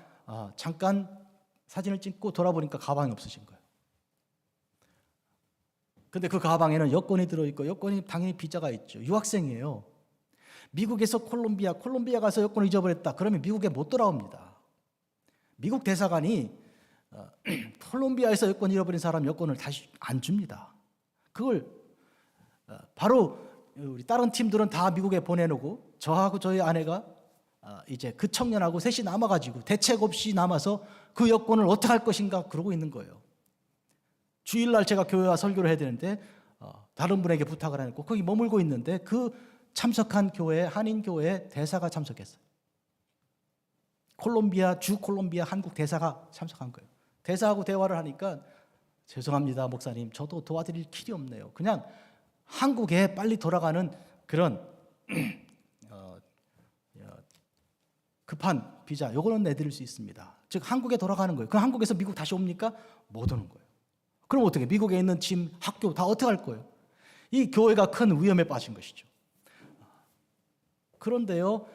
잠깐 사진을 찍고 돌아보니까 가방이 없으신 거예요. 근데 그 가방에는 여권이 들어있고 여권이 당연히 비자가 있죠. 유학생이에요. 미국에서 콜롬비아 가서 여권을 잊어버렸다. 그러면 미국에 못 돌아옵니다. 미국 대사관이 콜롬비아에서 여권 잃어버린 사람 여권을 다시 안 줍니다. 그걸 바로 우리 다른 팀들은 다 미국에 보내놓고 저하고 저희 아내가 이제 그 청년하고 셋이 남아가지고 대책 없이 남아서 그 여권을 어떻게 할 것인가 그러고 있는 거예요. 주일날 제가 교회와 설교를 해야 되는데 다른 분에게 부탁을 해놓고 거기 머물고 있는데 그 참석한 교회, 한인교회 대사가 참석했어요. 주 콜롬비아 한국 대사가 참석한 거예요. 대사하고 대화를 하니까 죄송합니다 목사님, 저도 도와드릴 길이 없네요. 그냥 한국에 빨리 돌아가는 그런 급한 비자 요거는 내드릴 수 있습니다. 즉 한국에 돌아가는 거예요. 그럼 한국에서 미국 다시 옵니까? 못 오는 거예요. 그럼 어떻게 미국에 있는 짐, 학교 다 어떻게 할 거예요? 이 교회가 큰 위험에 빠진 것이죠. 그런데요,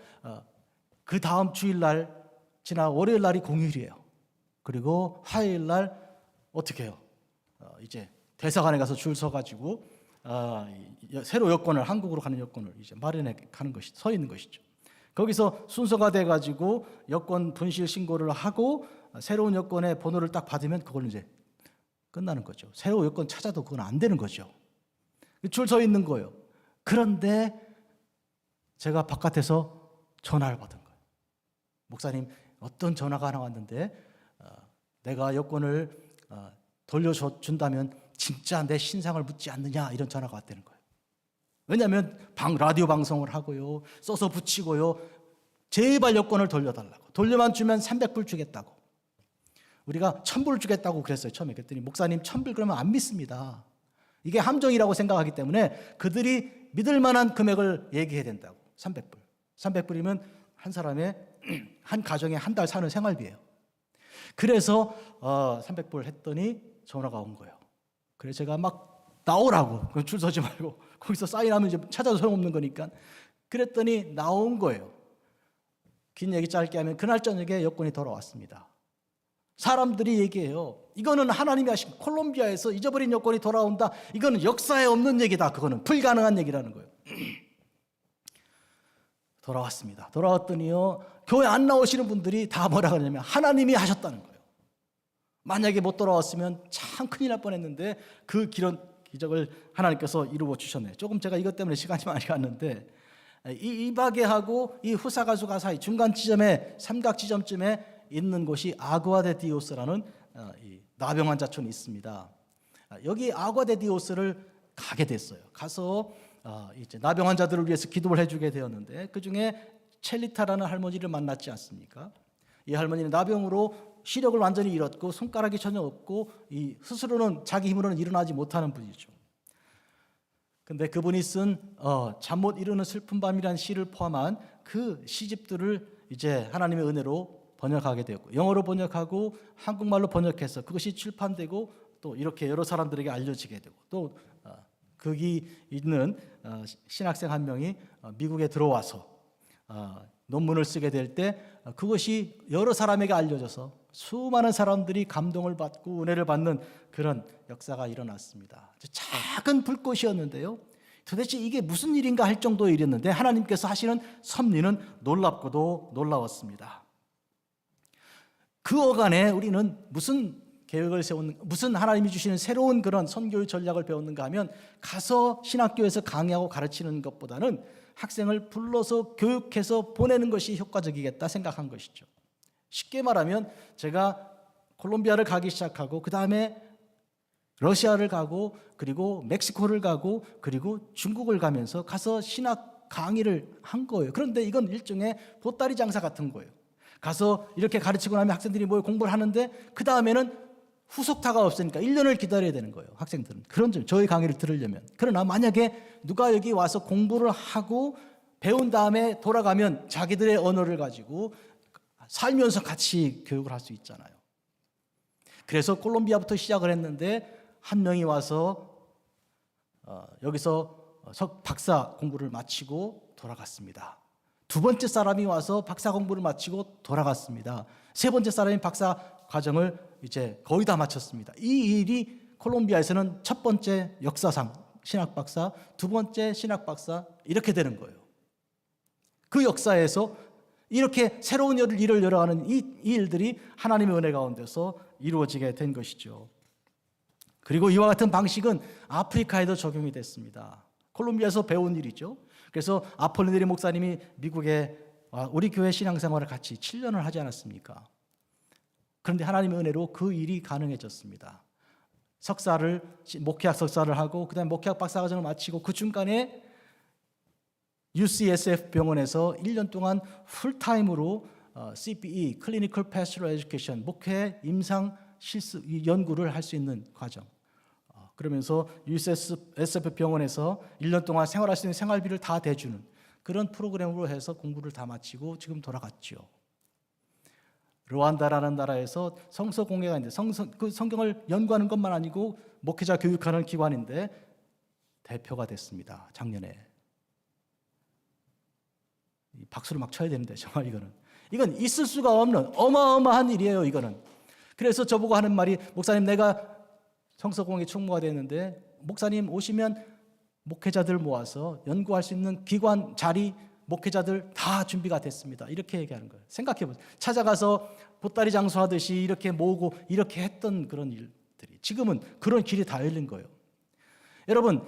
그 다음 주일날 지난 월요일 날이 공휴일이에요. 그리고 화요일 날 어떻게 해요? 이제 대사관에 가서 줄 서가지고 새로 여권을 한국으로 가는 여권을 이제 마련해 가는 서 있는 것이죠. 거기서 순서가 돼가지고 여권 분실 신고를 하고 새로운 여권의 번호를 딱 받으면 그걸 이제 끝나는 거죠. 새로운 여권 찾아도 그건 안 되는 거죠. 줄 서 있는 거예요. 그런데 제가 바깥에서 전화를 받은 거예요. 목사님, 어떤 전화가 하나 왔는데 내가 여권을 돌려준다면 진짜 내 신상을 묻지 않느냐 이런 전화가 왔다는 거예요. 왜냐하면 라디오 방송을 하고요, 써서 붙이고요, 제발 여권을 돌려달라고. 돌려만 주면 300불 주겠다고. 우리가 1000불 주겠다고 그랬어요. 처음에. 그랬더니 목사님 1000불 그러면 안 믿습니다. 이게 함정이라고 생각하기 때문에 그들이 믿을 만한 금액을 얘기해야 된다고. 300불. 300불이면 한 사람의 한 가정에 한 달 사는 생활비예요. 그래서 300불 했더니 전화가 온 거예요. 그래서 제가 막 나오라고. 줄 서지 말고 거기서 사인하면 이제 찾아도 소용없는 거니까. 그랬더니 나온 거예요. 긴 얘기 짧게 하면 그날 저녁에 여권이 돌아왔습니다. 사람들이 얘기해요. 이거는 하나님이 하신 콜롬비아에서 잊어버린 여권이 돌아온다. 이거는 역사에 없는 얘기다. 그거는 불가능한 얘기라는 거예요. 돌아왔습니다. 돌아왔더니요, 교회 안 나오시는 분들이 다 뭐라 그러냐면 하나님이 하셨다는 거예요. 만약에 못 돌아왔으면 참 큰일 날 뻔했는데 그 기적을 하나님께서 이루어 주셨네요. 조금 제가 이것 때문에 시간이 많이 갔는데, 이 이바게하고 이 후사가수가 사이 중간 지점에, 삼각 지점쯤에 있는 곳이 아구아데 디오스라는 이 나병 환자촌이 있습니다. 여기 아구아데 디오스를 가게 됐어요. 가서 이제 나병 환자들을 위해서 기도를 해주게 되었는데, 그 중에 첼리타라는 할머니를 만났지 않습니까? 이 할머니는 나병으로 시력을 완전히 잃었고 손가락이 전혀 없고 이 스스로는 자기 힘으로는 일어나지 못하는 분이죠. 근데 그분이 쓴 잠 못 이루는 슬픈 밤이라는 시를 포함한 그 시집들을 이제 하나님의 은혜로 번역하게 되었고, 영어로 번역하고 한국말로 번역해서 그것이 출판되고 또 이렇게 여러 사람들에게 알려지게 되고, 또 거기 있는 신학생 한 명이 미국에 들어와서 논문을 쓰게 될 때 그것이 여러 사람에게 알려져서 수많은 사람들이 감동을 받고 은혜를 받는 그런 역사가 일어났습니다. 작은 불꽃이었는데요, 도대체 이게 무슨 일인가 할 정도의 일이었는데 하나님께서 하시는 섭리는 놀랍고도 놀라웠습니다. 그 어간에 우리는 무슨 계획을 세우는, 무슨 하나님이 주시는 새로운 그런 선교의 전략을 배웠는가 하면, 가서 신학교에서 강의하고 가르치는 것보다는 학생을 불러서 교육해서 보내는 것이 효과적이겠다 생각한 것이죠. 쉽게 말하면 제가 콜롬비아를 가기 시작하고 그 다음에 러시아를 가고 그리고 멕시코를 가고 그리고 중국을 가면서 가서 신학 강의를 한 거예요. 그런데 이건 일종의 보따리 장사 같은 거예요. 가서 이렇게 가르치고 나면 학생들이 뭐 공부를 하는데 그 다음에는 후속타가 없으니까 1년을 기다려야 되는 거예요, 학생들은. 그런 점, 저희 강의를 들으려면. 그러나 만약에 누가 여기 와서 공부를 하고 배운 다음에 돌아가면 자기들의 언어를 가지고 살면서 같이 교육을 할 수 있잖아요. 그래서 콜롬비아부터 시작을 했는데, 한 명이 와서 여기서 박사 공부를 마치고 돌아갔습니다. 두 번째 사람이 와서 박사 공부를 마치고 돌아갔습니다. 세 번째 사람이 박사 과정을 이제 거의 다 마쳤습니다. 이 일이 콜롬비아에서는 첫 번째 역사상 신학 박사, 두 번째 신학 박사, 이렇게 되는 거예요. 그 역사에서 이렇게 새로운 일을 열어가는 이 일들이 하나님의 은혜 가운데서 이루어지게 된 것이죠. 그리고 이와 같은 방식은 아프리카에도 적용이 됐습니다. 콜롬비아에서 배운 일이죠. 그래서 아폴리네리 목사님이 미국에 우리 교회 신앙생활을 같이 7년을 하지 않았습니까? 그런데 하나님의 은혜로 그 일이 가능해졌습니다. 목회학 석사를 하고 그다음에 목회학 박사과정을 마치고 그 중간에 UCSF 병원에서 1년 동안 풀타임으로 CPE, Clinical Pastoral Education, 목회 임상 실습 연구를 할 수 있는 과정. 그러면서 UCSF 병원에서 1년 동안 생활할 수 있는 생활비를 다 대주는 그런 프로그램으로 해서 공부를 다 마치고 지금 돌아갔죠. 르완다라는 나라에서 성서 공회가 있는데 그 성경을 연구하는 것만 아니고 목회자 교육하는 기관인데 대표가 됐습니다. 작년에. 박수를 막 쳐야 되는데 정말 이건 있을 수가 없는 어마어마한 일이에요. 이거는. 그래서 저보고 하는 말이, 목사님 내가 성서공회 총무가 됐는데 목사님 오시면 목회자들 모아서 연구할 수 있는 기관 자리, 목회자들 다 준비가 됐습니다. 이렇게 얘기하는 거예요. 생각해보세요. 찾아가서 보따리 장수하듯이 이렇게 모으고 이렇게 했던 그런 일들이 지금은 그런 길이 다 열린 거예요. 여러분,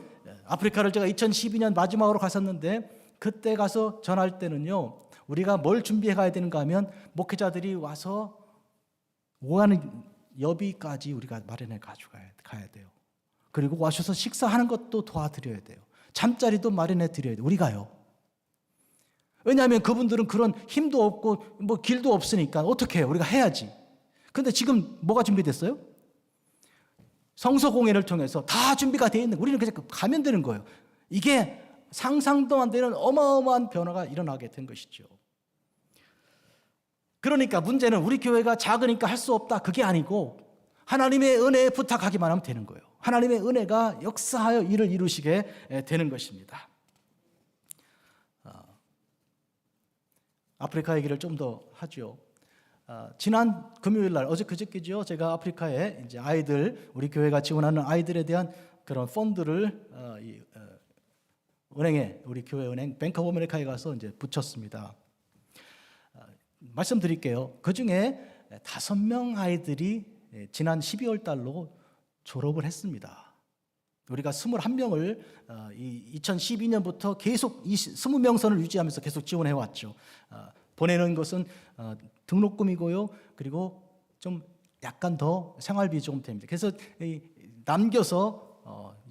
아프리카를 제가 2012년 마지막으로 갔었는데 그때 가서 전할 때는요, 우리가 뭘 준비해 가야 되는가 하면 목회자들이 와서 오하는 여비까지 우리가 마련해 가야 돼요. 그리고 와셔서 식사하는 것도 도와드려야 돼요. 잠자리도 마련해 드려야 돼요. 우리가요. 왜냐하면 그분들은 그런 힘도 없고 뭐 길도 없으니까 어떻게 해요? 우리가 해야지. 그런데 지금 뭐가 준비됐어요? 성서공회를 통해서 다 준비가 되어 있는, 우리는 그냥 가면 되는 거예요. 이게 상상도 안 되는 어마어마한 변화가 일어나게 된 것이죠. 그러니까 문제는 우리 교회가 작으니까 할 수 없다, 그게 아니고 하나님의 은혜에 부탁하기만 하면 되는 거예요. 하나님의 은혜가 역사하여 일을 이루시게 되는 것입니다. 아프리카 얘기를 좀 더 하죠. 지난 금요일 날 어제 그저께죠. 제가 아프리카에 이제 아이들 우리 교회가 지원하는 아이들에 대한 그런 펀드를 은행에 우리 교회 은행 뱅크 오브 아메리카에 가서 이제 붙였습니다. 말씀드릴게요. 그 중에 5명 아이들이 지난 12월 달로 졸업을 했습니다. 우리가 21명을 2012년부터 계속 20명선을 유지하면서 계속 지원해 왔죠. 보내는 것은 등록금이고요. 그리고 좀 약간 더 생활비 조금 됩니다. 그래서 남겨서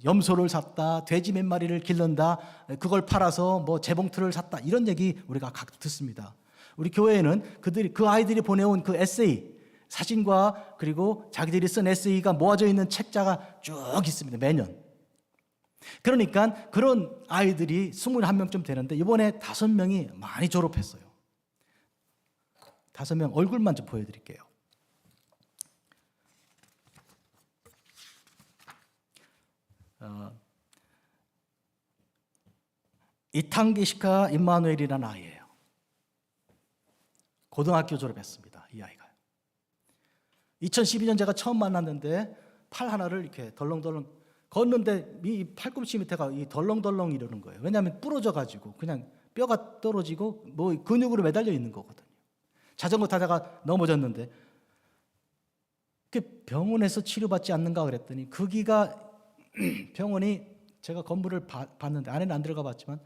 염소를 샀다, 돼지 몇 마리를 기른다, 그걸 팔아서 뭐 재봉틀을 샀다, 이런 얘기 우리가 가끔 듣습니다. 우리 교회에는 그 아이들이 보내온 그 에세이, 사진과 그리고 자기들이 쓴 에세이가 모아져 있는 책자가 쭉 있습니다. 매년. 그러니까 그런 아이들이 21명쯤 되는데 이번에 5명이 많이 졸업했어요. 5명 얼굴만 좀 보여드릴게요. 이탕기시카 임마누엘이라는 아이예요. 고등학교 졸업했습니다. 이 아이가. 2012년 제가 처음 만났는데 팔 하나를 이렇게 덜렁덜렁 걷는데 이 팔꿈치 밑에가 이 덜렁덜렁 이러는 거예요. 왜냐하면 부러져 가지고 그냥 뼈가 떨어지고 뭐 근육으로 매달려 있는 거거든요. 자전거 타다가 넘어졌는데 그 병원에서 치료받지 않는가 그랬더니 거기가 병원이 제가 건물을 봤는데 안에는 안 들어가 봤지만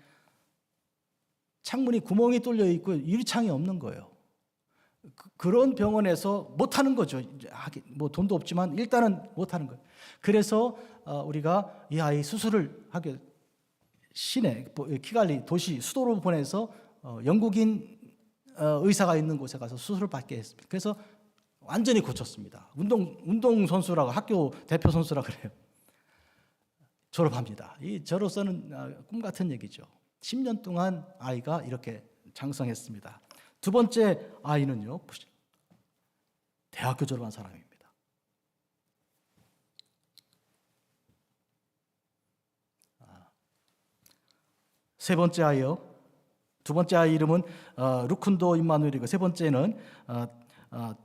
창문이 구멍이 뚫려 있고 유리창이 없는 거예요. 그런 병원에서 못 하는 거죠. 뭐 돈도 없지만 일단은 못 하는 거예요. 그래서 우리가 이 아이 수술을 하게 시내 키갈리 도시 수도로 보내서 영국인 의사가 있는 곳에 가서 수술을 받게 했습니다. 그래서 완전히 고쳤습니다. 운동 선수라고 학교 대표 선수라 그래요. 졸업합니다. 저로서는 꿈 같은 얘기죠. 10년 동안 아이가 이렇게 장성했습니다. 두 번째 아이는요, 대학교 졸업한 사람입니다. 세 번째 아이요. 두 번째 아이 이름은 루쿤도 임마누엘이고 세 번째는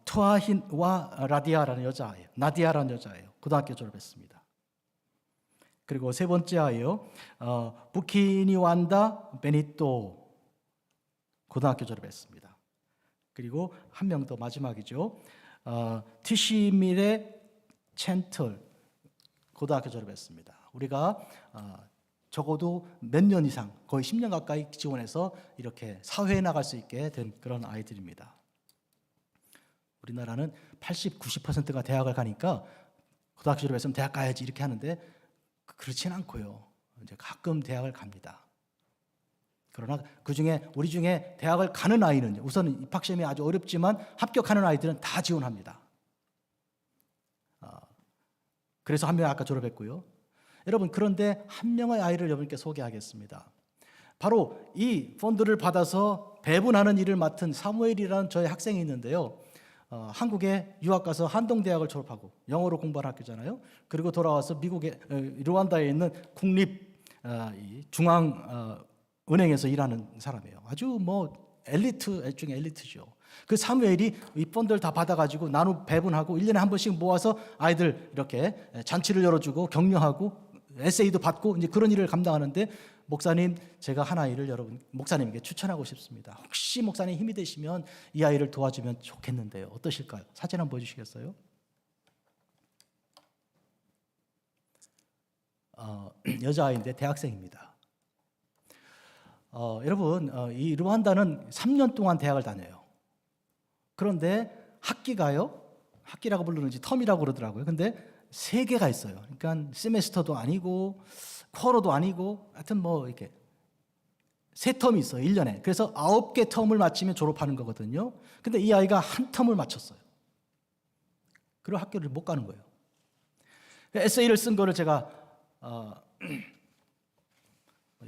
투아힌와 라디아라는 여자아이예요. 나디아라는 여자예요. 고등학교 졸업했습니다. 그리고 세 번째 아이요. 부키니완다 베니또 고등학교 졸업했습니다. 그리고 한 명 더 마지막이죠. 티시밀의 챈틀 고등학교 졸업했습니다. 우리가 적어도 몇 년 이상 거의 10년 가까이 지원해서 이렇게 사회에 나갈 수 있게 된 그런 아이들입니다. 우리나라는 80, 90%가 대학을 가니까 고등학교 졸업했으면 대학 가야지 이렇게 하는데 그렇진 않고요. 이제 가끔 대학을 갑니다. 그러나 그 중에 우리 중에 대학을 가는 아이는 우선 입학 시험이 아주 어렵지만 합격하는 아이들은 다 지원합니다. 그래서 한 명 아까 졸업했고요. 여러분 그런데 한 명의 아이를 여러분께 소개하겠습니다. 바로 이 펀드를 받아서 배분하는 일을 맡은 사무엘이라는 저의 학생이 있는데요. 한국에 유학 가서 한동대학을 졸업하고 영어로 공부하는 학교잖아요. 그리고 돌아와서 미국의 르완다에 있는 국립 중앙 은행에서 일하는 사람이에요. 아주 뭐 엘리트 중에 엘리트죠. 그 사무엘이 이 펀드를 다 받아가지고 나눠 배분하고 1년에 한 번씩 모아서 아이들 이렇게 잔치를 열어주고 격려하고 에세이도 받고 이제 그런 일을 감당하는데 목사님 제가 한 아이를 여러분 목사님에게 추천하고 싶습니다. 혹시 목사님 힘이 되시면 이 아이를 도와주면 좋겠는데요. 어떠실까요? 사진 한번 보여주시겠어요? 여자아이인데 대학생입니다. 여러분 이 르완다는 3년 동안 대학을 다녀요. 그런데 학기라고 부르는지 텀이라고 그러더라고요. 근데 3개가 있어요. 그러니까 세메스터도 아니고 쿼러도 아니고 하여튼 뭐 이렇게 3텀이 있어요. 1년에. 그래서 9개 텀을 마치면 졸업하는 거거든요. 근데 이 아이가 한 텀을 마쳤어요. 그리고 학교를 못 가는 거예요. 에세이를 쓴 거를 제가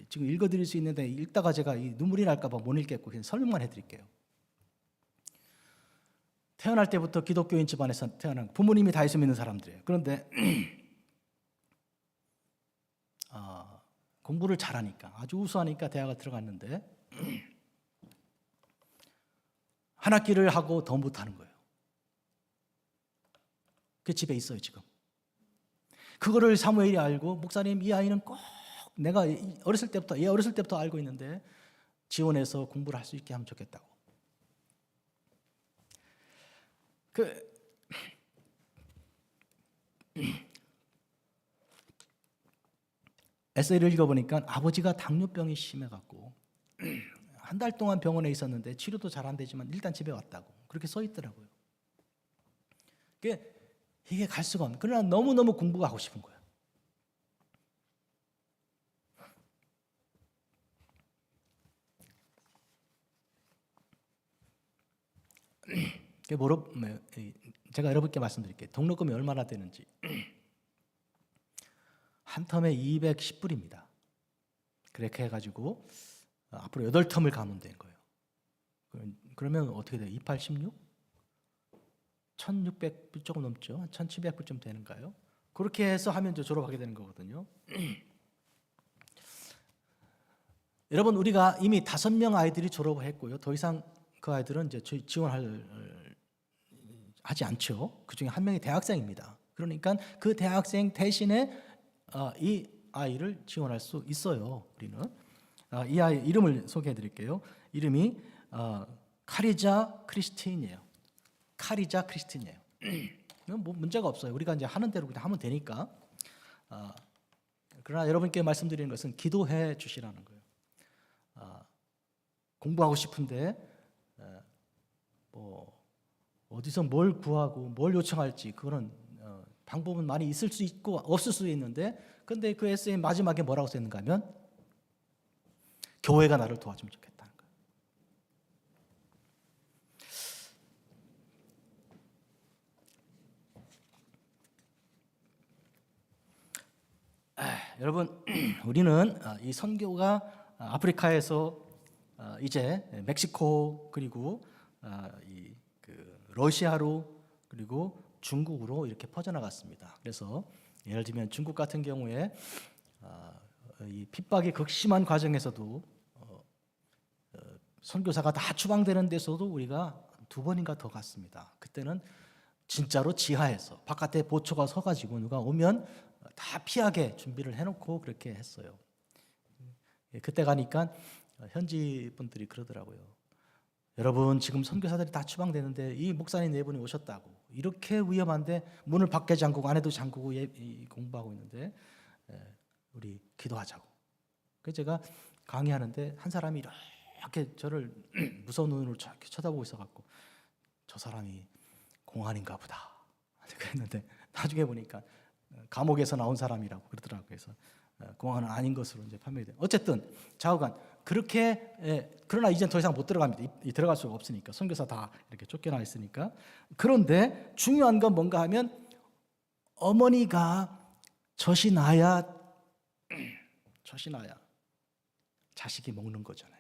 지금 읽어드릴 수 있는데 읽다가 제가 눈물이 날까 봐 못 읽겠고 그냥 설명만 해드릴게요. 태어날 때부터 기독교인 집안에서 태어난 부모님이 다 예수 믿는 사람들이에요. 그런데 공부를 잘하니까 아주 우수하니까 대학을 들어갔는데 한 학기를 하고 더 못하는 거예요. 그 집에 있어요 지금. 그거를 사무엘이 알고 목사님 이 아이는 꼭 내가 얘 어렸을 때부터 알고 있는데 지원해서 공부를 할 수 있게 하면 좋겠다고. 에세이를 읽어보니까 아버지가 당뇨병이 심해갖고 한 달 동안 병원에 있었는데 치료도 잘 안 되지만 일단 집에 왔다고 그렇게 써 있더라고요. 이게 갈 수가 없는. 그러나 너무너무 공부가 하고 싶은 거예요. 제가 여러분께 말씀드릴게요. 등록금이 얼마나 되는지. 한 텀에 210불입니다. 그렇게 해가지고 앞으로 8텀을 가면 된 거예요. 그러면 어떻게 돼요? 28, 16? 1600불 조금 넘죠? 1700불쯤 되는가요? 그렇게 해서 하면 이제 졸업하게 되는 거거든요. 여러분, 우리가 이미 5명 아이들이 졸업을 했고요. 더 이상 그 아이들은 이제 하지 않죠. 그 중에 한 명이 대학생입니다. 그러니까 그 대학생 대신에 이 아이를 지원할 수 있어요. 우리는 이 아이 이름을 소개해 드릴게요. 이름이 카리자 크리스틴이에요. 카리자 크리스틴이에요. 뭐 문제가 없어요. 우리가 이제 하는 대로 그냥 하면 되니까. 그러나 여러분께 말씀드리는 것은 기도해 주시라는 거예요. 공부하고 싶은데 뭐 어디서 뭘 구하고 뭘 요청할지 그거는 방법은 많이 있을 수 있고 없을 수 있는데, 근데 그 에세이 마지막에 뭐라고 써있는가 하면 교회가 나를 도와주면 좋겠다는 거예요. 여러분, 우리는 이 선교가 아프리카에서 이제 멕시코 그리고 러시아로 그리고 중국으로 이렇게 퍼져나갔습니다. 그래서 예를 들면 중국 같은 경우에 이 핍박이 극심한 과정에서도 선교사가 다 추방되는 데서도 우리가 2번인가 더 갔습니다. 그때는 진짜로 지하에서 바깥에 보초가 서가지고 누가 오면 다 피하게 준비를 해놓고 그렇게 했어요. 그때 가니까 현지 분들이 그러더라고요. 여러분, 지금 선교사들이 다 추방되는데 이 목사님 4분이 오셨다고. 이렇게 위험한데 문을 밖에 잠그고 안에도 잠그고 공부하고 있는데 우리 기도하자고. 그래서 제가 강의하는데 한 사람이 이렇게 저를 무서운 눈으로 쳐다보고 있어갖고 저 사람이 공안인가 보다 그랬는데 나중에 보니까 감옥에서 나온 사람이라고 그러더라고요. 그래서 공안은 아닌 것으로 이제 판명이 돼요. 어쨌든 좌우간 그렇게 그러나 이젠 더 이상 못 들어갑니다. 들어갈 수가 없으니까 선교사 다 이렇게 쫓겨나 있으니까. 그런데 중요한 건 뭔가 하면 어머니가 젖이 나야 자식이 먹는 거잖아요.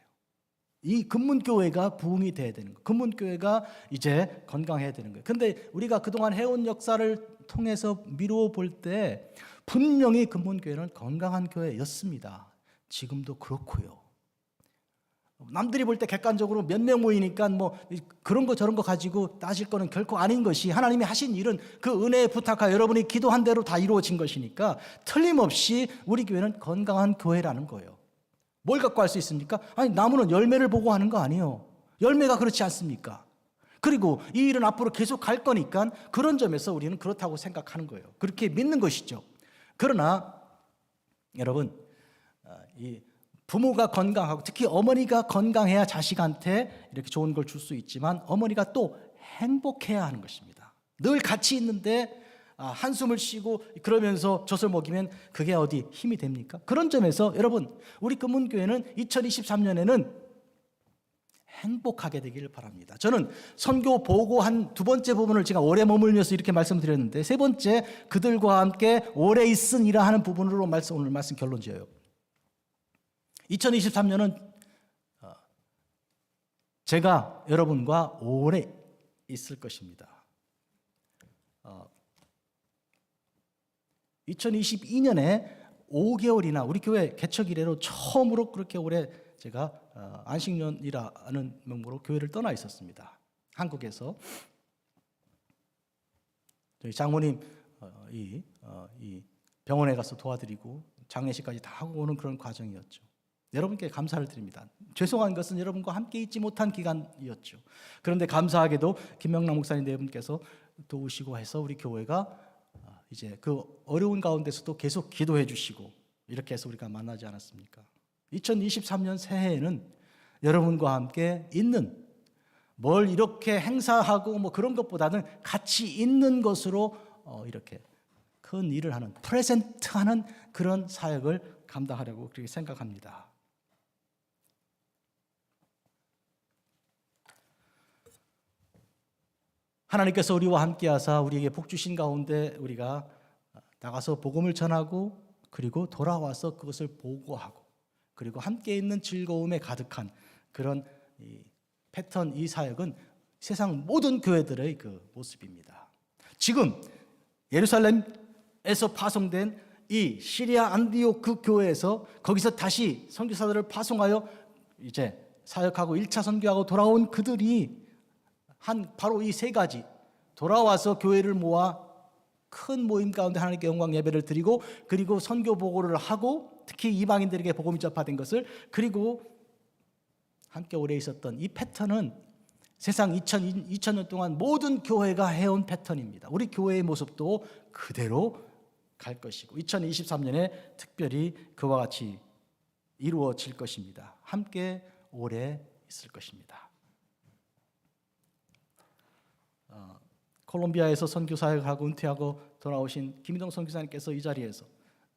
이 금문교회가 부흥이 돼야 되는 거예요. 금문교회가 이제 건강해야 되는 거예요. 근데 우리가 그동안 해온 역사를 통해서 미루어 볼 때 분명히 금문교회는 건강한 교회였습니다. 지금도 그렇고요. 남들이 볼 때 객관적으로 몇 명 모이니까 뭐 그런 거 저런 거 가지고 따질 거는 결코 아닌 것이, 하나님이 하신 일은 그 은혜에 부탁하여 여러분이 기도한 대로 다 이루어진 것이니까 틀림없이 우리 교회는 건강한 교회라는 거예요. 뭘 갖고 할 수 있습니까? 아니, 나무는 열매를 보고 하는 거 아니에요. 열매가 그렇지 않습니까? 그리고 이 일은 앞으로 계속 갈 거니까 그런 점에서 우리는 그렇다고 생각하는 거예요. 그렇게 믿는 것이죠. 그러나 여러분, 이 부모가 건강하고 특히 어머니가 건강해야 자식한테 이렇게 좋은 걸 줄 수 있지만 어머니가 또 행복해야 하는 것입니다. 늘 같이 있는데 한숨을 쉬고 그러면서 젖을 먹이면 그게 어디 힘이 됩니까? 그런 점에서 여러분, 우리 금문교회는 2023년에는 행복하게 되기를 바랍니다. 저는 선교 보고한 2번째 부분을 제가 오래 머물면서 이렇게 말씀드렸는데, 3번째 그들과 함께 오래 있으니라 하는 부분으로 오늘 말씀 결론 지어요. 2023년은 제가 여러분과 오래 있을 것입니다. 2022년에 5개월이나 우리 교회 개척 이래로 처음으로 그렇게 오래 제가 안식년이라는 명목으로 교회를 떠나 있었습니다. 한국에서 저희 장모님 이 병원에 가서 도와드리고 장례식까지 다 하고 오는 그런 과정이었죠. 여러분께 감사를 드립니다. 죄송한 것은 여러분과 함께 있지 못한 기간이었죠. 그런데 감사하게도 김명락 목사님 네 분께서 도우시고 해서 우리 교회가 이제 그 어려운 가운데서도 계속 기도해 주시고 이렇게 해서 우리가 만나지 않았습니까? 2023년 새해에는 여러분과 함께 있는, 뭘 이렇게 행사하고 뭐 그런 것보다는 같이 있는 것으로 이렇게 큰 일을 하는, 프레젠트하는 그런 사역을 감당하려고 그렇게 생각합니다. 하나님께서 우리와 함께 하사 우리에게 복 주신 가운데 우리가 나가서 복음을 전하고 그리고 돌아와서 그것을 보고하고 그리고 함께 있는 즐거움에 가득한 그런 이 패턴, 이 사역은 세상 모든 교회들의 그 모습입니다. 지금 예루살렘에서 파송된 이 시리아 안디옥 그 교회에서 거기서 다시 선교사들을 파송하여 이제 사역하고 1차 선교하고 돌아온 그들이 한 바로 이 세 가지, 돌아와서 교회를 모아 큰 모임 가운데 하나님께 영광 예배를 드리고 그리고 선교 보고를 하고 특히 이방인들에게 복음이 전파된 것을, 그리고 함께 오래 있었던 이 패턴은 세상 2000년 동안 모든 교회가 해온 패턴입니다. 우리 교회의 모습도 그대로 갈 것이고 2023년에 특별히 그와 같이 이루어질 것입니다. 함께 오래 있을 것입니다. 콜롬비아에서 선교 사역하고 은퇴하고 돌아오신 김희동 선교사님께서 이 자리에서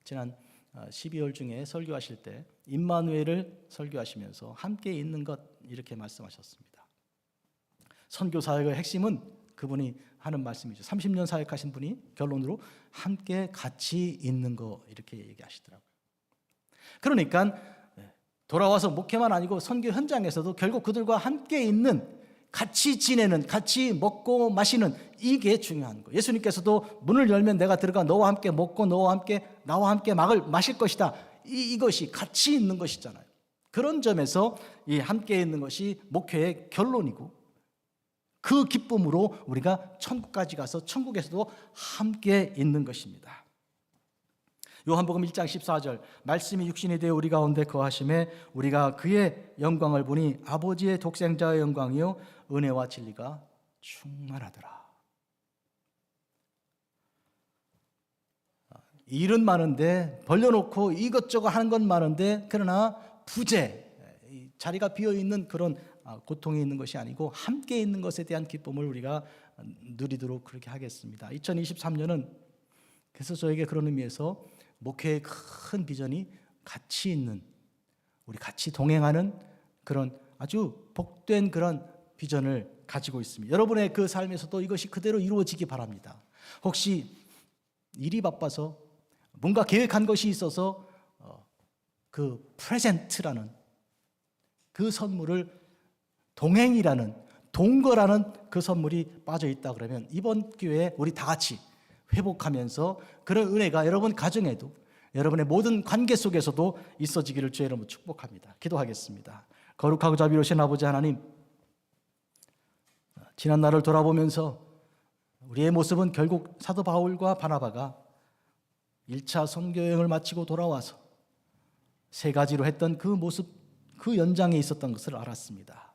지난 12월 중에 설교하실 때 임마누엘을 설교하시면서 함께 있는 것 이렇게 말씀하셨습니다. 선교 사역의 핵심은 그분이 하는 말씀이죠. 30년 사역하신 분이 결론으로 함께 같이 있는 거 이렇게 얘기하시더라고요. 그러니까 돌아와서 목회만 아니고 선교 현장에서도 결국 그들과 함께 있는, 같이 지내는, 같이 먹고 마시는, 이게 중요한 거예요. 예수님께서도 문을 열면 내가 들어가 너와 함께 먹고 너와 함께 나와 함께 마실 것이다. 이것이 같이 있는 것이잖아요. 그런 점에서 이 함께 있는 것이 목회의 결론이고 그 기쁨으로 우리가 천국까지 가서 천국에서도 함께 있는 것입니다. 요한복음 1장 14절 말씀이 육신이 되어 우리 가운데 거하심에 우리가 그의 영광을 보니 아버지의 독생자의 영광이요 은혜와 진리가 충만하더라. 일은 많은데 벌려놓고 이것저것 하는 건 많은데 그러나 부재, 자리가 비어있는 그런 고통이 있는 것이 아니고 함께 있는 것에 대한 기쁨을 우리가 누리도록 그렇게 하겠습니다. 2023년은 그래서 저에게 그런 의미에서 목회의 큰 비전이 같이 있는, 우리 같이 동행하는 그런 아주 복된 그런 비전을 가지고 있습니다. 여러분의 그 삶에서도 이것이 그대로 이루어지기 바랍니다. 혹시 일이 바빠서 뭔가 계획한 것이 있어서 그 프레젠트라는 그 선물을, 동행이라는, 동거라는 그 선물이 빠져 있다 그러면 이번 기회에 우리 다 같이 회복하면서 그런 은혜가 여러분 가정에도 여러분의 모든 관계 속에서도 있어지기를 주의 이름으로 축복합니다. 기도하겠습니다. 거룩하고 자비로우신 아버지 하나님, 지난 날을 돌아보면서 우리의 모습은 결국 사도 바울과 바나바가 1차 선교여행을 마치고 돌아와서 세 가지로 했던 그 모습, 그 연장에 있었던 것을 알았습니다.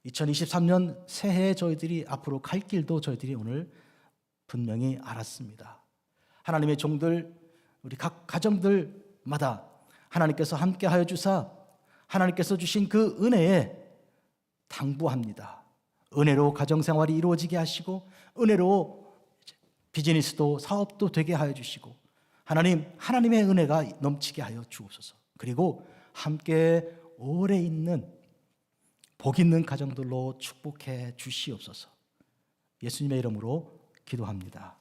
2023년 새해에 저희들이 앞으로 갈 길도 저희들이 오늘 분명히 알았습니다. 하나님의 종들, 우리 각 가정들마다 하나님께서 함께하여 주사 하나님께서 주신 그 은혜에 당부합니다. 은혜로 가정생활이 이루어지게 하시고 은혜로 비즈니스도 사업도 되게 하여 주시고 하나님의 은혜가 넘치게 하여 주옵소서. 그리고 함께 오래 있는 복 있는 가정들로 축복해 주시옵소서. 예수님의 이름으로 기도합니다.